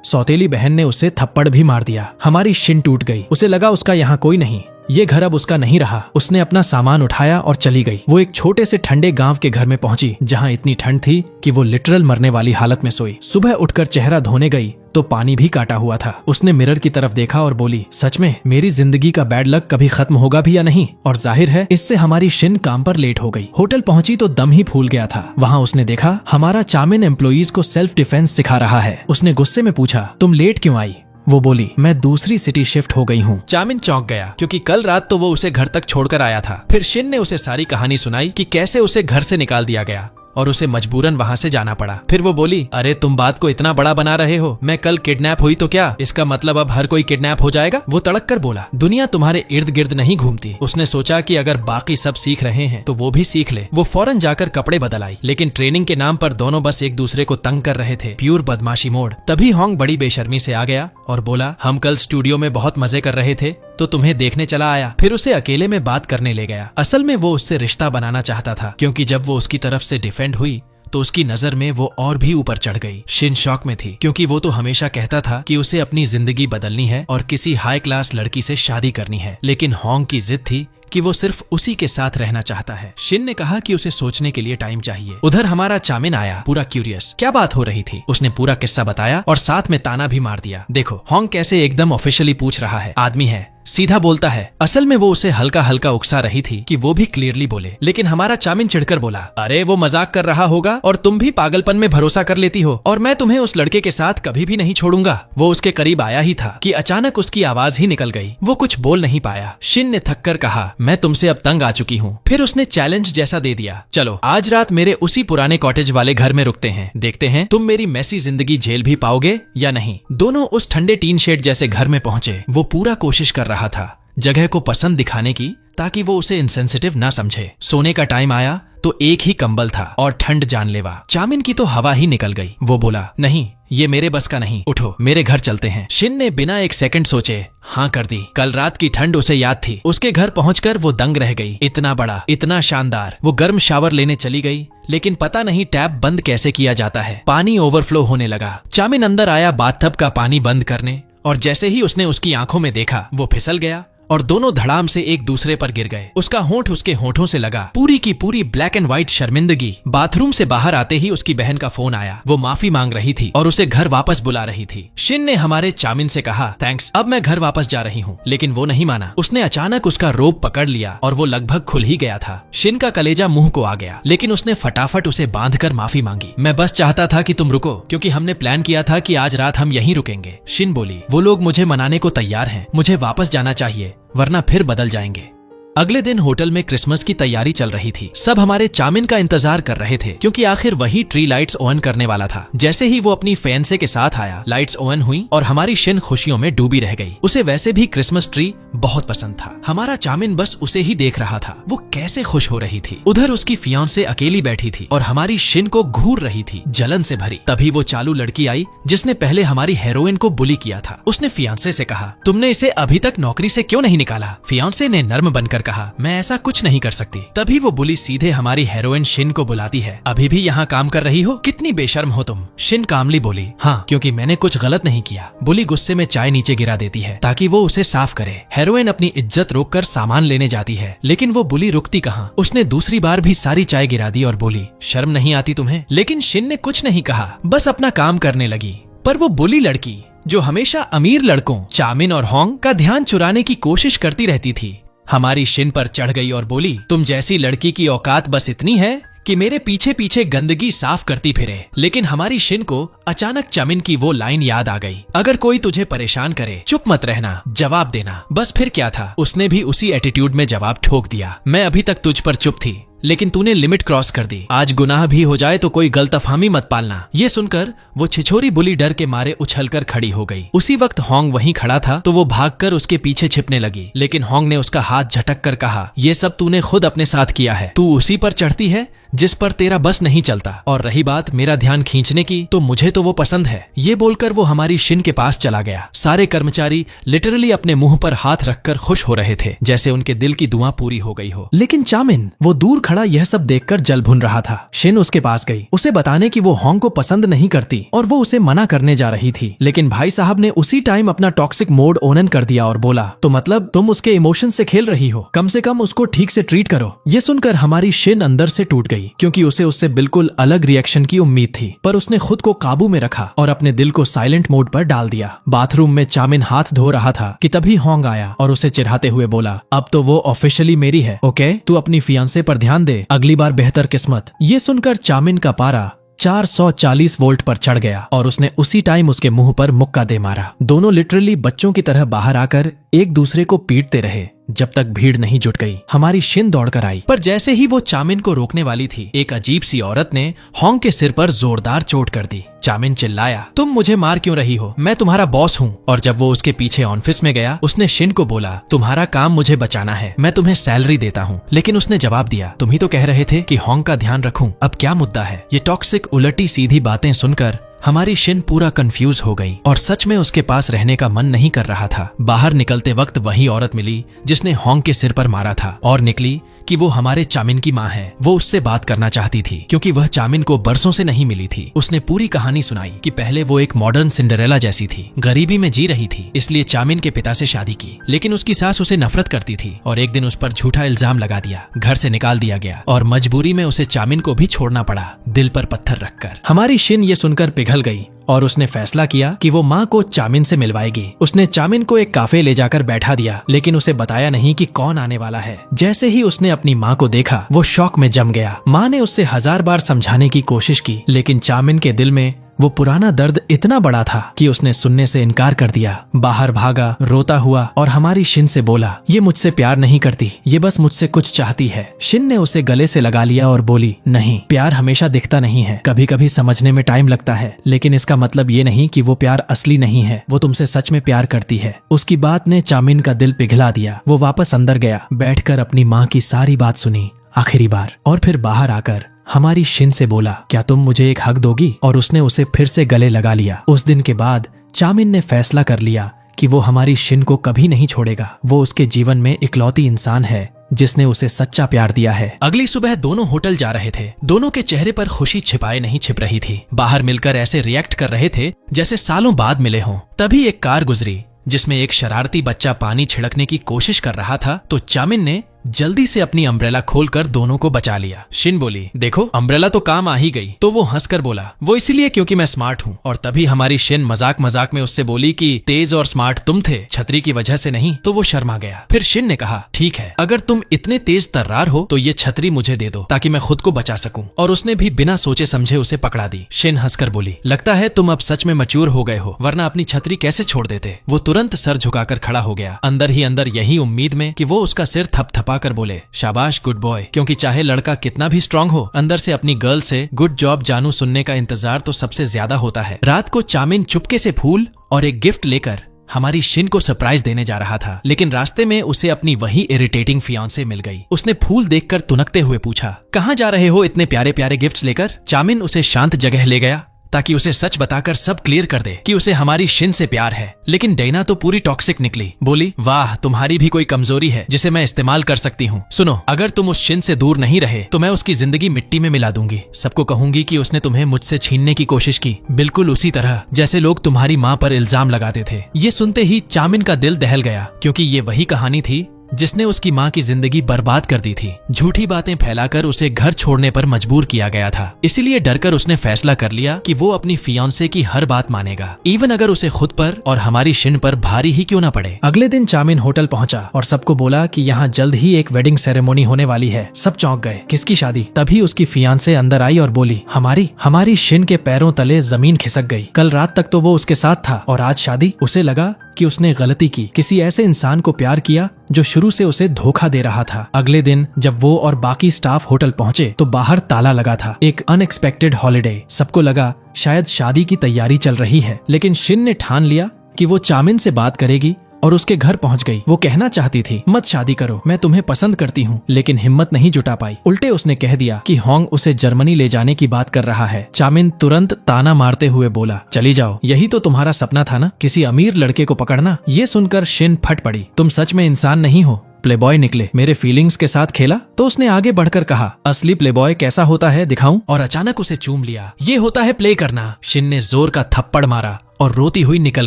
सौतेली बहन ने उसे थप्पड़ भी मार दिया। हमारी शिन टूट गई। उसे लगा उसका यहाँ कोई नहीं, ये घर अब उसका नहीं रहा। उसने अपना सामान उठाया और चली गई। वो एक छोटे से ठंडे गांव के घर में पहुंची जहां इतनी ठंड थी कि वो लिटरल मरने वाली हालत में सोई। सुबह उठकर चेहरा धोने गई तो पानी भी काटा हुआ था। उसने मिरर की तरफ देखा और बोली, सच में मेरी जिंदगी का बैड लक कभी खत्म होगा भी या नहीं। और जाहिर है इससे हमारी शिन काम पर लेट हो गई। होटल पहुंची तो दम ही फूल गया था। वहां उसने देखा हमारा चामिन एम्प्लॉइज को सेल्फ डिफेंस सिखा रहा है। उसने गुस्से में पूछा, तुम लेट क्यों आई? वो बोली, मैं दूसरी सिटी शिफ्ट हो गई हूँ। चामिन चौंक गया क्योंकि कल रात तो वो उसे घर तक छोड़कर आया था। फिर शिन ने उसे सारी कहानी सुनाई कि कैसे उसे घर से निकाल दिया गया और उसे मजबूरन वहाँ से जाना पड़ा। फिर वो बोली, अरे तुम बात को इतना बड़ा बना रहे हो, मैं कल किडनैप हुई तो क्या, इसका मतलब अब हर कोई किडनैप हो जाएगा? वो तड़क कर बोला, दुनिया तुम्हारे इर्द गिर्द नहीं घूमती। उसने सोचा कि अगर बाकी सब सीख रहे हैं तो वो भी सीख ले। वो फौरन जाकर कपड़े बदल आई। लेकिन ट्रेनिंग के नाम पर दोनों बस एक दूसरे को तंग कर रहे थे। प्योर बदमाशी मोड। तभी होंग बड़ी बेशर्मी से आ गया और बोला, हम कल स्टूडियो में बहुत मजे कर रहे थे तो तुम्हें देखने चला आया। फिर उसे अकेले में बात करने ले गया। असल में वो उससे रिश्ता बनाना चाहता था क्योंकि जब वो उसकी तरफ से डिफेंड हुई तो उसकी नजर में वो और भी ऊपर चढ़ गई। शिन शॉक में थी क्योंकि वो तो हमेशा कहता था कि उसे अपनी जिंदगी बदलनी है और किसी हाई क्लास लड़की से शादी करनी है। लेकिन होंग की जिद थी कि वो सिर्फ उसी के साथ रहना चाहता है। शिन ने कहा कि उसे सोचने के लिए टाइम चाहिए। उधर हमारा चामिन आया, पूरा क्यूरियस, क्या बात हो रही थी। उसने पूरा किस्सा बताया और साथ में ताना भी मार दिया। देखो होंग कैसे एकदम ऑफिशियली पूछ रहा है, आदमी है, सीधा बोलता है। असल में वो उसे हल्का हल्का उकसा रही थी कि वो भी क्लियरली बोले। लेकिन हमारा चामिन चिढ़कर बोला, अरे वो मजाक कर रहा होगा और तुम भी पागलपन में भरोसा कर लेती हो और मैं तुम्हें उस लड़के के साथ कभी भी नहीं छोड़ूंगा। वो उसके करीब आया ही था कि अचानक उसकी आवाज ही निकल गई। वो कुछ बोल नहीं पाया। शिन ने थक कर कहा, मैं तुमसे अब तंग आ चुकी हूँ। फिर उसने चैलेंज जैसा दे दिया, चलो आज रात मेरे उसी पुराने कॉटेज वाले घर में रुकते हैं, देखते हैं तुम मेरी मैसी जिंदगी झेल भी पाओगे या नहीं। दोनों उस ठंडे टीन शेड जैसे घर में पहुंचे। वो पूरा कोशिश कर रहा था जगह को पसंद दिखाने की ताकि वो उसे इनसेंसिटिव ना समझे। सोने का टाइम आया तो एक ही कंबल था और ठंड जानलेवा। चामिन की तो हवा ही निकल गई। वो बोला, नहीं ये मेरे बस का नहीं, उठो मेरे घर चलते हैं। शिन ने बिना एक सेकंड सोचे हाँ कर दी। कल रात की ठंड उसे याद थी। उसके घर पहुंचकर वो दंग रह गई। इतना बड़ा, इतना शानदार। वो गर्म शावर लेने चली गई लेकिन पता नहीं टैप बंद कैसे किया जाता है। पानी ओवरफ्लो होने लगा। चामिन अंदर आया बाथटब का पानी बंद करने और जैसे ही उसने उसकी आंखों में देखा वो फिसल गया और दोनों धड़ाम से एक दूसरे पर गिर गए। उसका होंठ उसके होंठों से लगा। पूरी की पूरी ब्लैक एंड व्हाइट शर्मिंदगी। बाथरूम से बाहर आते ही उसकी बहन का फोन आया। वो माफी मांग रही थी और उसे घर वापस बुला रही थी। शिन ने हमारे चामिन से कहा, थैंक्स, अब मैं घर वापस जा रही हूँ। लेकिन वो नहीं माना। उसने अचानक उसका रोप पकड़ लिया और वो लगभग खुल ही गया था। शिन का कलेजा मुंह को आ गया लेकिन उसने फटाफट उसे बांधकर माफी मांगी। मैं बस चाहता था कि तुम रुको क्योंकि हमने प्लान किया था कि आज रात हम यहीं रुकेंगे। शिन बोली, वो लोग मुझे मनाने को तैयार हैं, मुझे वापस जाना चाहिए वरना फिर बदल जाएंगे। अगले दिन होटल में क्रिसमस की तैयारी चल रही थी। सब हमारे चामिन का इंतजार कर रहे थे क्योंकि आखिर वही ट्री लाइट्स ऑन करने वाला था। जैसे ही वो अपनी फैंसे के साथ आया, लाइट्स ऑन हुई और हमारी शिन खुशियों में डूबी रह गई। उसे वैसे भी क्रिसमस ट्री बहुत पसंद था। हमारा चामिन बस उसे ही देख रहा था। वो कैसे खुश हो रही थी। उधर उसकी फियांसे अकेली बैठी थी और हमारी शिन को घूर रही थी, जलन से भरी। तभी वो चालू लड़की आई जिसने पहले हमारी हेरोइन को बुली किया था। उसने फियांसे से कहा, तुमने इसे अभी तक नौकरी से क्यों नहीं निकाला? फियांसे ने नर्म बनकर कहा, मैं ऐसा कुछ नहीं कर सकती। तभी वो बुली सीधे हमारी हेरोइन शिन को बुलाती है। अभी भी यहाँ काम कर रही हो? कितनी बेशर्म हो तुम। शिन कामली बोली, हाँ, क्योंकि मैंने कुछ गलत नहीं किया। बुली गुस्से में चाय नीचे गिरा देती है ताकि वो उसे साफ करे। हेरोइन अपनी इज्जत रोककर सामान लेने जाती है, लेकिन वो बुली रुकती कहाँ। उसने दूसरी बार भी सारी चाय गिरा दी और बोली, शर्म नहीं आती तुम्हें? लेकिन शिन ने कुछ नहीं कहा, बस अपना काम करने लगी। पर वो बुली लड़की जो हमेशा अमीर लड़कों चामिन और होंग का ध्यान चुराने की कोशिश करती रहती थी, हमारी शिन पर चढ़ गई और बोली, तुम जैसी लड़की की औकात बस इतनी है कि मेरे पीछे पीछे गंदगी साफ करती फिरे। लेकिन हमारी शिन को अचानक चामिन की वो लाइन याद आ गई, अगर कोई तुझे परेशान करे चुप मत रहना, जवाब देना। बस फिर क्या था, उसने भी उसी एटीट्यूड में जवाब ठोक दिया, मैं अभी तक तुझ पर चुप थी, लेकिन तूने लिमिट क्रॉस कर दी। आज गुनाह भी हो जाए तो कोई गलतफहमी मत पालना। ये सुनकर वो छिछोरी बुली डर के मारे उछलकर खड़ी हो गई। उसी वक्त होंग वहीं खड़ा था तो वो भागकर उसके पीछे छिपने लगी, लेकिन होंग ने उसका हाथ झटक कर कहा, ये सब तूने खुद अपने साथ किया है। तू उसी पर चढ़ती है जिस पर तेरा बस नहीं चलता, और रही बात मेरा ध्यान खींचने की, तो मुझे तो वो पसंद है। ये बोलकर वो हमारी शिन के पास चला गया। सारे कर्मचारी लिटरली अपने मुंह पर हाथ रखकर खुश हो रहे थे, जैसे उनके दिल की दुआ पूरी हो गई हो। लेकिन चामिन वो दूर खड़ा यह सब देखकर जल भुन रहा था। शिन उसके पास गई, उसे बताने कि वो होंग को पसंद नहीं करती और वो उसे मना करने जा रही थी। लेकिन भाई साहब ने उसी टाइम अपना टॉक्सिक मोड ऑन कर दिया और बोला, तो मतलब तुम उसके इमोशन से खेल रही हो, कम से कम उसको ठीक से ट्रीट करो। ये सुनकर हमारी शिन अंदर से टूट गई, क्योंकि उसे उससे बिल्कुल अलग रिएक्शन की उम्मीद थी। पर उसने खुद को काबू में रखा और अपने दिल को साइलेंट मोड पर डाल दिया। बाथरूम में चामिन हाथ धो रहा था कि तभी होंग आया और उसे चिढ़ाते हुए बोला, अब तो वो ऑफिशियली मेरी है, ओके? तू अपनी फियांसे पर ध्यान दे, अगली बार बेहतर किस्मत। ये सुनकर चामिन का पारा 440 वोल्ट पर चढ़ गया और उसने उसी टाइम उसके मुंह पर मुक्का दे मारा। दोनों लिटरली बच्चों की तरह बाहर आकर एक दूसरे को पीटते रहे जब तक भीड़ नहीं जुट गई। हमारी शिन दौड़कर आई, पर जैसे ही वो चामिन को रोकने वाली थी, एक अजीब सी औरत ने होंग के सिर पर जोरदार चोट कर दी। चामिन चिल्लाया, तुम मुझे मार क्यों रही हो? मैं तुम्हारा बॉस हूँ। और जब वो उसके पीछे ऑफिस में गया, उसने शिन को बोला, तुम्हारा काम मुझे बचाना है, मैं तुम्हें सैलरी देता हूँ। लेकिन उसने जवाब दिया, तुम ही तो कह रहे थे कि होंग का ध्यान रखूं, अब क्या मुद्दा है? ये टॉक्सिक उलटी सीधी बातें सुनकर हमारी शिन पूरा कंफ्यूज हो गई और सच में उसके पास रहने का मन नहीं कर रहा था। बाहर निकलते वक्त वही औरत मिली जिसने होंग के सिर पर मारा था और निकली कि वो हमारे चामिन की माँ है। वो उससे बात करना चाहती थी क्योंकि वह चामिन को बरसों से नहीं मिली थी। उसने पूरी कहानी सुनाई कि पहले वो एक मॉडर्न सिंड्रेला जैसी थी, गरीबी में जी रही थी, इसलिए चामिन के पिता से शादी की। लेकिन उसकी सास उसे नफरत करती थी और एक दिन उस पर झूठा इल्जाम लगा दिया, घर से निकाल दिया गया और मजबूरी में उसे चामिन को भी छोड़ना पड़ा, दिल पर पत्थर रखकर। हमारी शिन ये सुनकर पिघल गई और उसने फैसला किया कि वो माँ को चामिन से मिलवाएगी। उसने चामिन को एक काफे ले जाकर बैठा दिया, लेकिन उसे बताया नहीं कि कौन आने वाला है। जैसे ही उसने अपनी माँ को देखा, वो शॉक में जम गया। माँ ने उससे 1000 बार समझाने की कोशिश की, लेकिन चामिन के दिल में वो पुराना दर्द इतना बड़ा था कि उसने सुनने से इनकार कर दिया। बाहर भागा, रोता हुआ और हमारी शिन से बोला, ये मुझसे प्यार नहीं करती, ये बस मुझसे कुछ चाहती है। शिन ने उसे गले से लगा लिया और बोली, नहीं, प्यार हमेशा दिखता नहीं है, कभी कभी समझने में टाइम लगता है, लेकिन इसका मतलब ये नहीं कि वो प्यार असली नहीं है। वो तुमसे सच में प्यार करती है। उसकी बात ने चामिन का दिल पिघला दिया। वो वापस अंदर गया, बैठकर अपनी माँ की सारी बात सुनी आखिरी बार, और फिर बाहर आकर हमारी शिन से बोला, क्या तुम मुझे एक हक दोगी? और उसने उसे फिर से गले लगा लिया। उस दिन के बाद चामिन ने फैसला कर लिया कि वो हमारी शिन को कभी नहीं छोड़ेगा। वो उसके जीवन में इकलौती इंसान है जिसने उसे सच्चा प्यार दिया है। अगली सुबह दोनों होटल जा रहे थे। दोनों के चेहरे पर खुशी छिपाए नहीं छिप रही थी। बाहर मिलकर ऐसे रिएक्ट कर रहे थे जैसे सालों बाद मिले हों। तभी एक कार गुजरी जिसमें एक शरारती बच्चा पानी छिड़कने की कोशिश कर रहा था, तो चामिन ने जल्दी से अपनी अम्ब्रेला खोलकर दोनों को बचा लिया। शिन बोली, देखो अम्ब्रेला तो काम आ ही गई। तो वो हंसकर बोला, वो इसलिए क्योंकि मैं स्मार्ट हूँ। और तभी हमारी शिन मजाक मजाक में उससे बोली कि तेज और स्मार्ट तुम थे, छतरी की वजह से नहीं। तो वो शर्मा गया। फिर शिन ने कहा, ठीक है, अगर तुम इतने तेज तर्रार हो तो ये छतरी मुझे दे दो ताकि मैं खुद को बचा सकूं। और उसने भी बिना सोचे समझे उसे पकड़ा दी। शिन हंसकर बोली, लगता है तुम अब सच में मैच्योर हो गए हो, वरना अपनी छतरी कैसे छोड़ देते। वो तुरंत सर झुकाकर खड़ा हो गया, अंदर ही अंदर यही उम्मीद में कि वो उसका सिर थपथपा कर बोले, शाबाश गुड बॉय। क्योंकि चाहे लड़का कितना भी स्ट्रांग हो, अंदर से अपनी गर्ल से गुड जॉब जानू सुनने का इंतजार तो सबसे ज्यादा होता है। रात को चामिन चुपके से फूल और एक गिफ्ट लेकर हमारी शिन को सरप्राइज देने जा रहा था, लेकिन रास्ते में उसे अपनी वही इरिटेटिंग फियांसे मिल गई। उसने फूल देखकर तुनकते हुए पूछा, कहाँ जा रहे हो इतने प्यारे प्यारे गिफ्ट्स लेकर? चामिन उसे शांत जगह ले गया ताकि उसे सच बताकर सब क्लियर कर दे कि उसे हमारी शिन से प्यार है। लेकिन डेना तो पूरी टॉक्सिक निकली। बोली, वाह, तुम्हारी भी कोई कमजोरी है जिसे मैं इस्तेमाल कर सकती हूँ। सुनो, अगर तुम उस शिन से दूर नहीं रहे तो मैं उसकी जिंदगी मिट्टी में मिला दूंगी। सबको कहूंगी कि उसने तुम्हें मुझसे छीनने की कोशिश की, बिल्कुल उसी तरह जैसे लोग तुम्हारी माँ पर इल्जाम लगाते थे। ये सुनते ही चामिन का दिल दहल गया, क्योंकि ये वही कहानी थी जिसने उसकी माँ की जिंदगी बर्बाद कर दी थी। झूठी बातें फैलाकर उसे घर छोड़ने पर मजबूर किया गया था। इसीलिए डरकर उसने फैसला कर लिया कि वो अपनी फियांसे की हर बात मानेगा, इवन अगर उसे खुद पर और हमारी शिन पर भारी ही क्यों ना पड़े। अगले दिन चामिन होटल पहुंचा और सबको बोला कि यहाँ जल्द ही एक वेडिंग सेरेमोनी होने वाली है। सब चौंक गए, किसकी शादी? तभी उसकी फियांसे अंदर आई और बोली, हमारी शिन के पैरों तले जमीन खिसक गई। कल रात तक तो वो उसके साथ था और आज शादी। उसे लगा कि उसने गलती की, किसी ऐसे इंसान को प्यार किया जो शुरू से उसे धोखा दे रहा था। अगले दिन जब वो और बाकी स्टाफ होटल पहुंचे तो बाहर ताला लगा था। एक अनएक्सपेक्टेड हॉलिडे। सबको लगा शायद शादी की तैयारी चल रही है, लेकिन शिन ने ठान लिया कि वो चामिन से बात करेगी और उसके घर पहुंच गई। वो कहना चाहती थी, मत शादी करो, मैं तुम्हें पसंद करती हूँ, लेकिन हिम्मत नहीं जुटा पाई। उल्टे उसने कह दिया कि होंग उसे जर्मनी ले जाने की बात कर रहा है। चामिन तुरंत ताना मारते हुए बोला, चली जाओ, यही तो तुम्हारा सपना था ना, किसी अमीर लड़के को पकड़ना। ये सुनकर शिन फट पड़ी, तुम सच में इंसान नहीं हो, प्लेबॉय निकले, मेरे फीलिंग्स के साथ खेला। तो उसने आगे बढ़कर कहा, असली प्लेबॉय कैसा होता है दिखाऊं? और अचानक उसे चूम लिया। ये होता है प्ले करना। शिन ने जोर का थप्पड़ मारा और रोती हुई निकल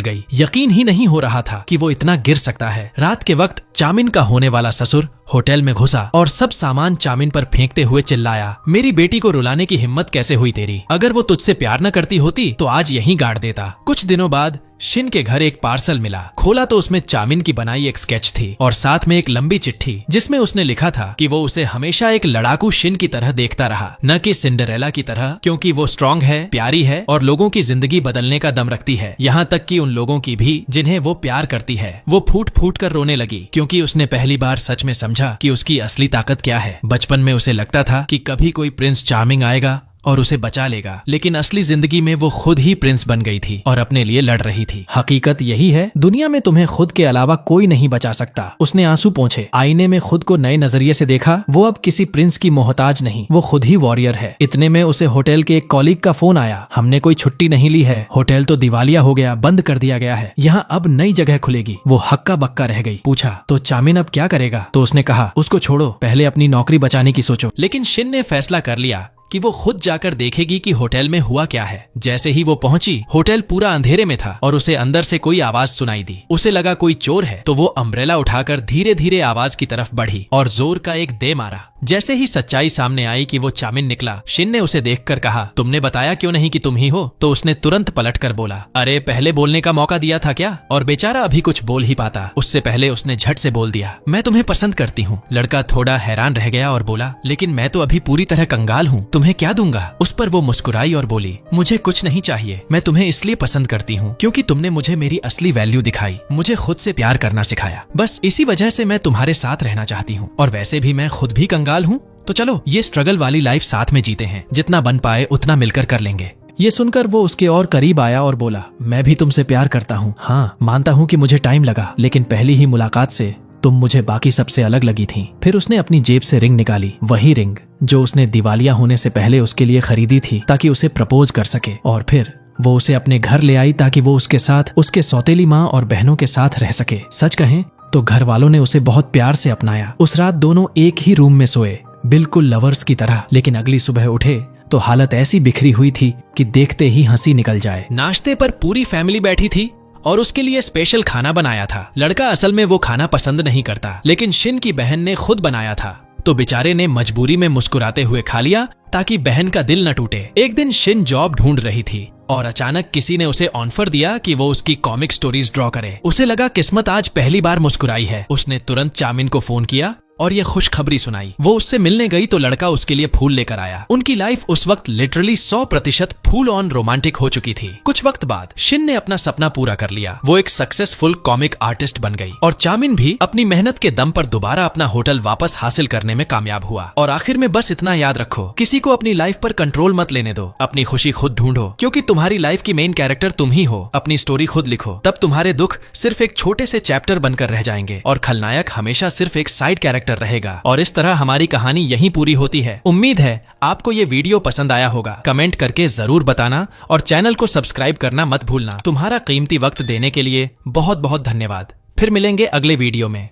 गई। यकीन ही नहीं हो रहा था कि वो इतना गिर सकता है। रात के वक्त चामिन का होने वाला ससुर होटल में घुसा और सब सामान चामिन पर फेंकते हुए चिल्लाया, मेरी बेटी को रुलाने की हिम्मत कैसे हुई तेरी? अगर वो तुझसे प्यार न करती होती तो आज यहीं गाड़ देता। कुछ दिनों बाद शिन के घर एक पार्सल मिला। खोला तो उसमें चामिन की बनाई एक स्केच थी और साथ में एक लंबी चिट्ठी जिसमें उसने लिखा था कि वो उसे हमेशा एक लड़ाकू शिन की तरह देखता रहा, न कि सिंड्रेला की तरह, क्योंकि वो स्ट्रांग है, प्यारी है और लोगों की जिंदगी बदलने का दम रखती है, यहाँ तक कि उन लोगों की भी जिन्हें वो प्यार करती है। वो फूट फूट कर रोने लगी, क्योंकि उसने पहली बार सच में समझा कि उसकी असली ताकत क्या है। बचपन में उसे लगता था कि कभी कोई प्रिंस चार्मिंग आएगा और उसे बचा लेगा, लेकिन असली जिंदगी में वो खुद ही प्रिंस बन गई थी और अपने लिए लड़ रही थी। हकीकत यही है, दुनिया में तुम्हें खुद के अलावा कोई नहीं बचा सकता। उसने आंसू पोंछे, आईने में खुद को नए नजरिए से देखा। वो अब किसी प्रिंस की मोहताज नहीं, वो खुद ही वॉरियर है। इतने में उसे होटल के एक कॉलीग का फोन आया, हमने कोई छुट्टी नहीं ली है, होटल तो दिवालिया हो गया, बंद कर दिया गया है, यहाँ अब नई जगह खुलेगी। वो हक्का बक्का रह गई। पूछा, तो चामिन अब क्या करेगा? तो उसने कहा, उसको छोड़ो, पहले अपनी नौकरी बचाने की सोचो। लेकिन शिन ने फैसला कर लिया कि वो खुद जाकर देखेगी कि होटल में हुआ क्या है। जैसे ही वो पहुंची, होटल पूरा अंधेरे में था और उसे अंदर से कोई आवाज सुनाई दी। उसे लगा कोई चोर है, तो वो अम्ब्रेला उठाकर धीरे धीरे आवाज की तरफ बढ़ी और जोर का एक दे मारा। जैसे ही सच्चाई सामने आई कि वो चामिन निकला, शिन ने उसे देखकर कहा, तुमने बताया क्यों नहीं कि तुम ही हो? तो उसने तुरंत पलटकर बोला, अरे पहले बोलने का मौका दिया था क्या? और बेचारा अभी कुछ बोल ही पाता, उससे पहले उसने झट से बोल दिया, मैं तुम्हें पसंद करती हूँ। लड़का थोड़ा हैरान रह गया और बोला, लेकिन मैं तो अभी पूरी तरह कंगाल हूँ, तुम्हें क्या दूंगा? उस पर वो मुस्कुराई और बोली, मुझे कुछ नहीं चाहिए, मैं तुम्हें इसलिए पसंद करती हूँ क्योंकि तुमने मुझे मेरी असली वैल्यू दिखाई, मुझे खुद से प्यार करना सिखाया। बस इसी वजह से मैं तुम्हारे साथ रहना चाहती हूँ, और वैसे भी मैं खुद भी कंगाल हूँ, तो चलो ये स्ट्रगल वाली लाइफ साथ में जीते हैं, जितना बन पाए उतना मिलकर कर लेंगे। ये सुनकर वो उसके और करीब आया और बोला, मैं भी तुमसे प्यार करता हूँ। हाँ, मानता हूँ कि मुझे टाइम लगा, लेकिन पहली ही मुलाकात से तुम मुझे बाकी सबसे अलग लगी थी। फिर उसने अपनी जेब से रिंग निकाली, वही रिंग जो उसने दिवालिया होने से पहले उसके लिए खरीदी थी ताकि उसे प्रपोज कर सके। और फिर वो उसे अपने घर ले आई ताकि वो उसके साथ, उसके सौतेली माँ और बहनों के साथ रह सके। सच कहें तो घर वालों ने उसे बहुत प्यार से अपनाया। उस रात दोनों एक ही रूम में सोए, बिल्कुल लवर्स की तरह। लेकिन अगली सुबह उठे तो हालत ऐसी बिखरी हुई थी कि देखते ही हंसी निकल जाए। नाश्ते पर पूरी फैमिली बैठी थी और उसके लिए स्पेशल खाना बनाया था। लड़का असल में वो खाना पसंद नहीं करता, लेकिन शिन की बहन ने खुद बनाया था, तो बेचारे ने मजबूरी में मुस्कुराते हुए खा लिया ताकि बहन का दिल न टूटे। एक दिन शिन जॉब ढूंढ रही थी और अचानक किसी ने उसे ऑफर दिया कि वो उसकी कॉमिक स्टोरीज ड्रॉ करे। उसे लगा किस्मत आज पहली बार मुस्कुराई है। उसने तुरंत चामिन को फोन किया और ये खुशखबरी सुनाई। वो उससे मिलने गई तो लड़का उसके लिए फूल लेकर आया। उनकी लाइफ उस वक्त लिटरली 100% फुल ऑन रोमांटिक हो चुकी थी। कुछ वक्त बाद शिन ने अपना सपना पूरा कर लिया। वो एक सक्सेसफुल कॉमिक आर्टिस्ट बन गई और चामिन भी अपनी मेहनत के दम पर दोबारा अपना होटल वापस हासिल करने में कामयाब हुआ। और आखिर में बस इतना याद रखो, किसी को अपनी लाइफ पर कंट्रोल मत लेने दो, अपनी खुशी खुद ढूंढो, क्योंकि तुम्हारी लाइफ की मेन कैरेक्टर तुम ही हो। अपनी स्टोरी खुद लिखो, तब तुम्हारे दुख सिर्फ एक छोटे से चैप्टर बनकर रह जाएंगे और खलनायक हमेशा सिर्फ एक साइड कैरेक्टर कैरेक्टर रहेगा। और इस तरह हमारी कहानी यहीं पूरी होती है। उम्मीद है आपको ये वीडियो पसंद आया होगा। कमेंट करके जरूर बताना और चैनल को सब्सक्राइब करना मत भूलना। तुम्हारा कीमती वक्त देने के लिए बहुत बहुत धन्यवाद। फिर मिलेंगे अगले वीडियो में।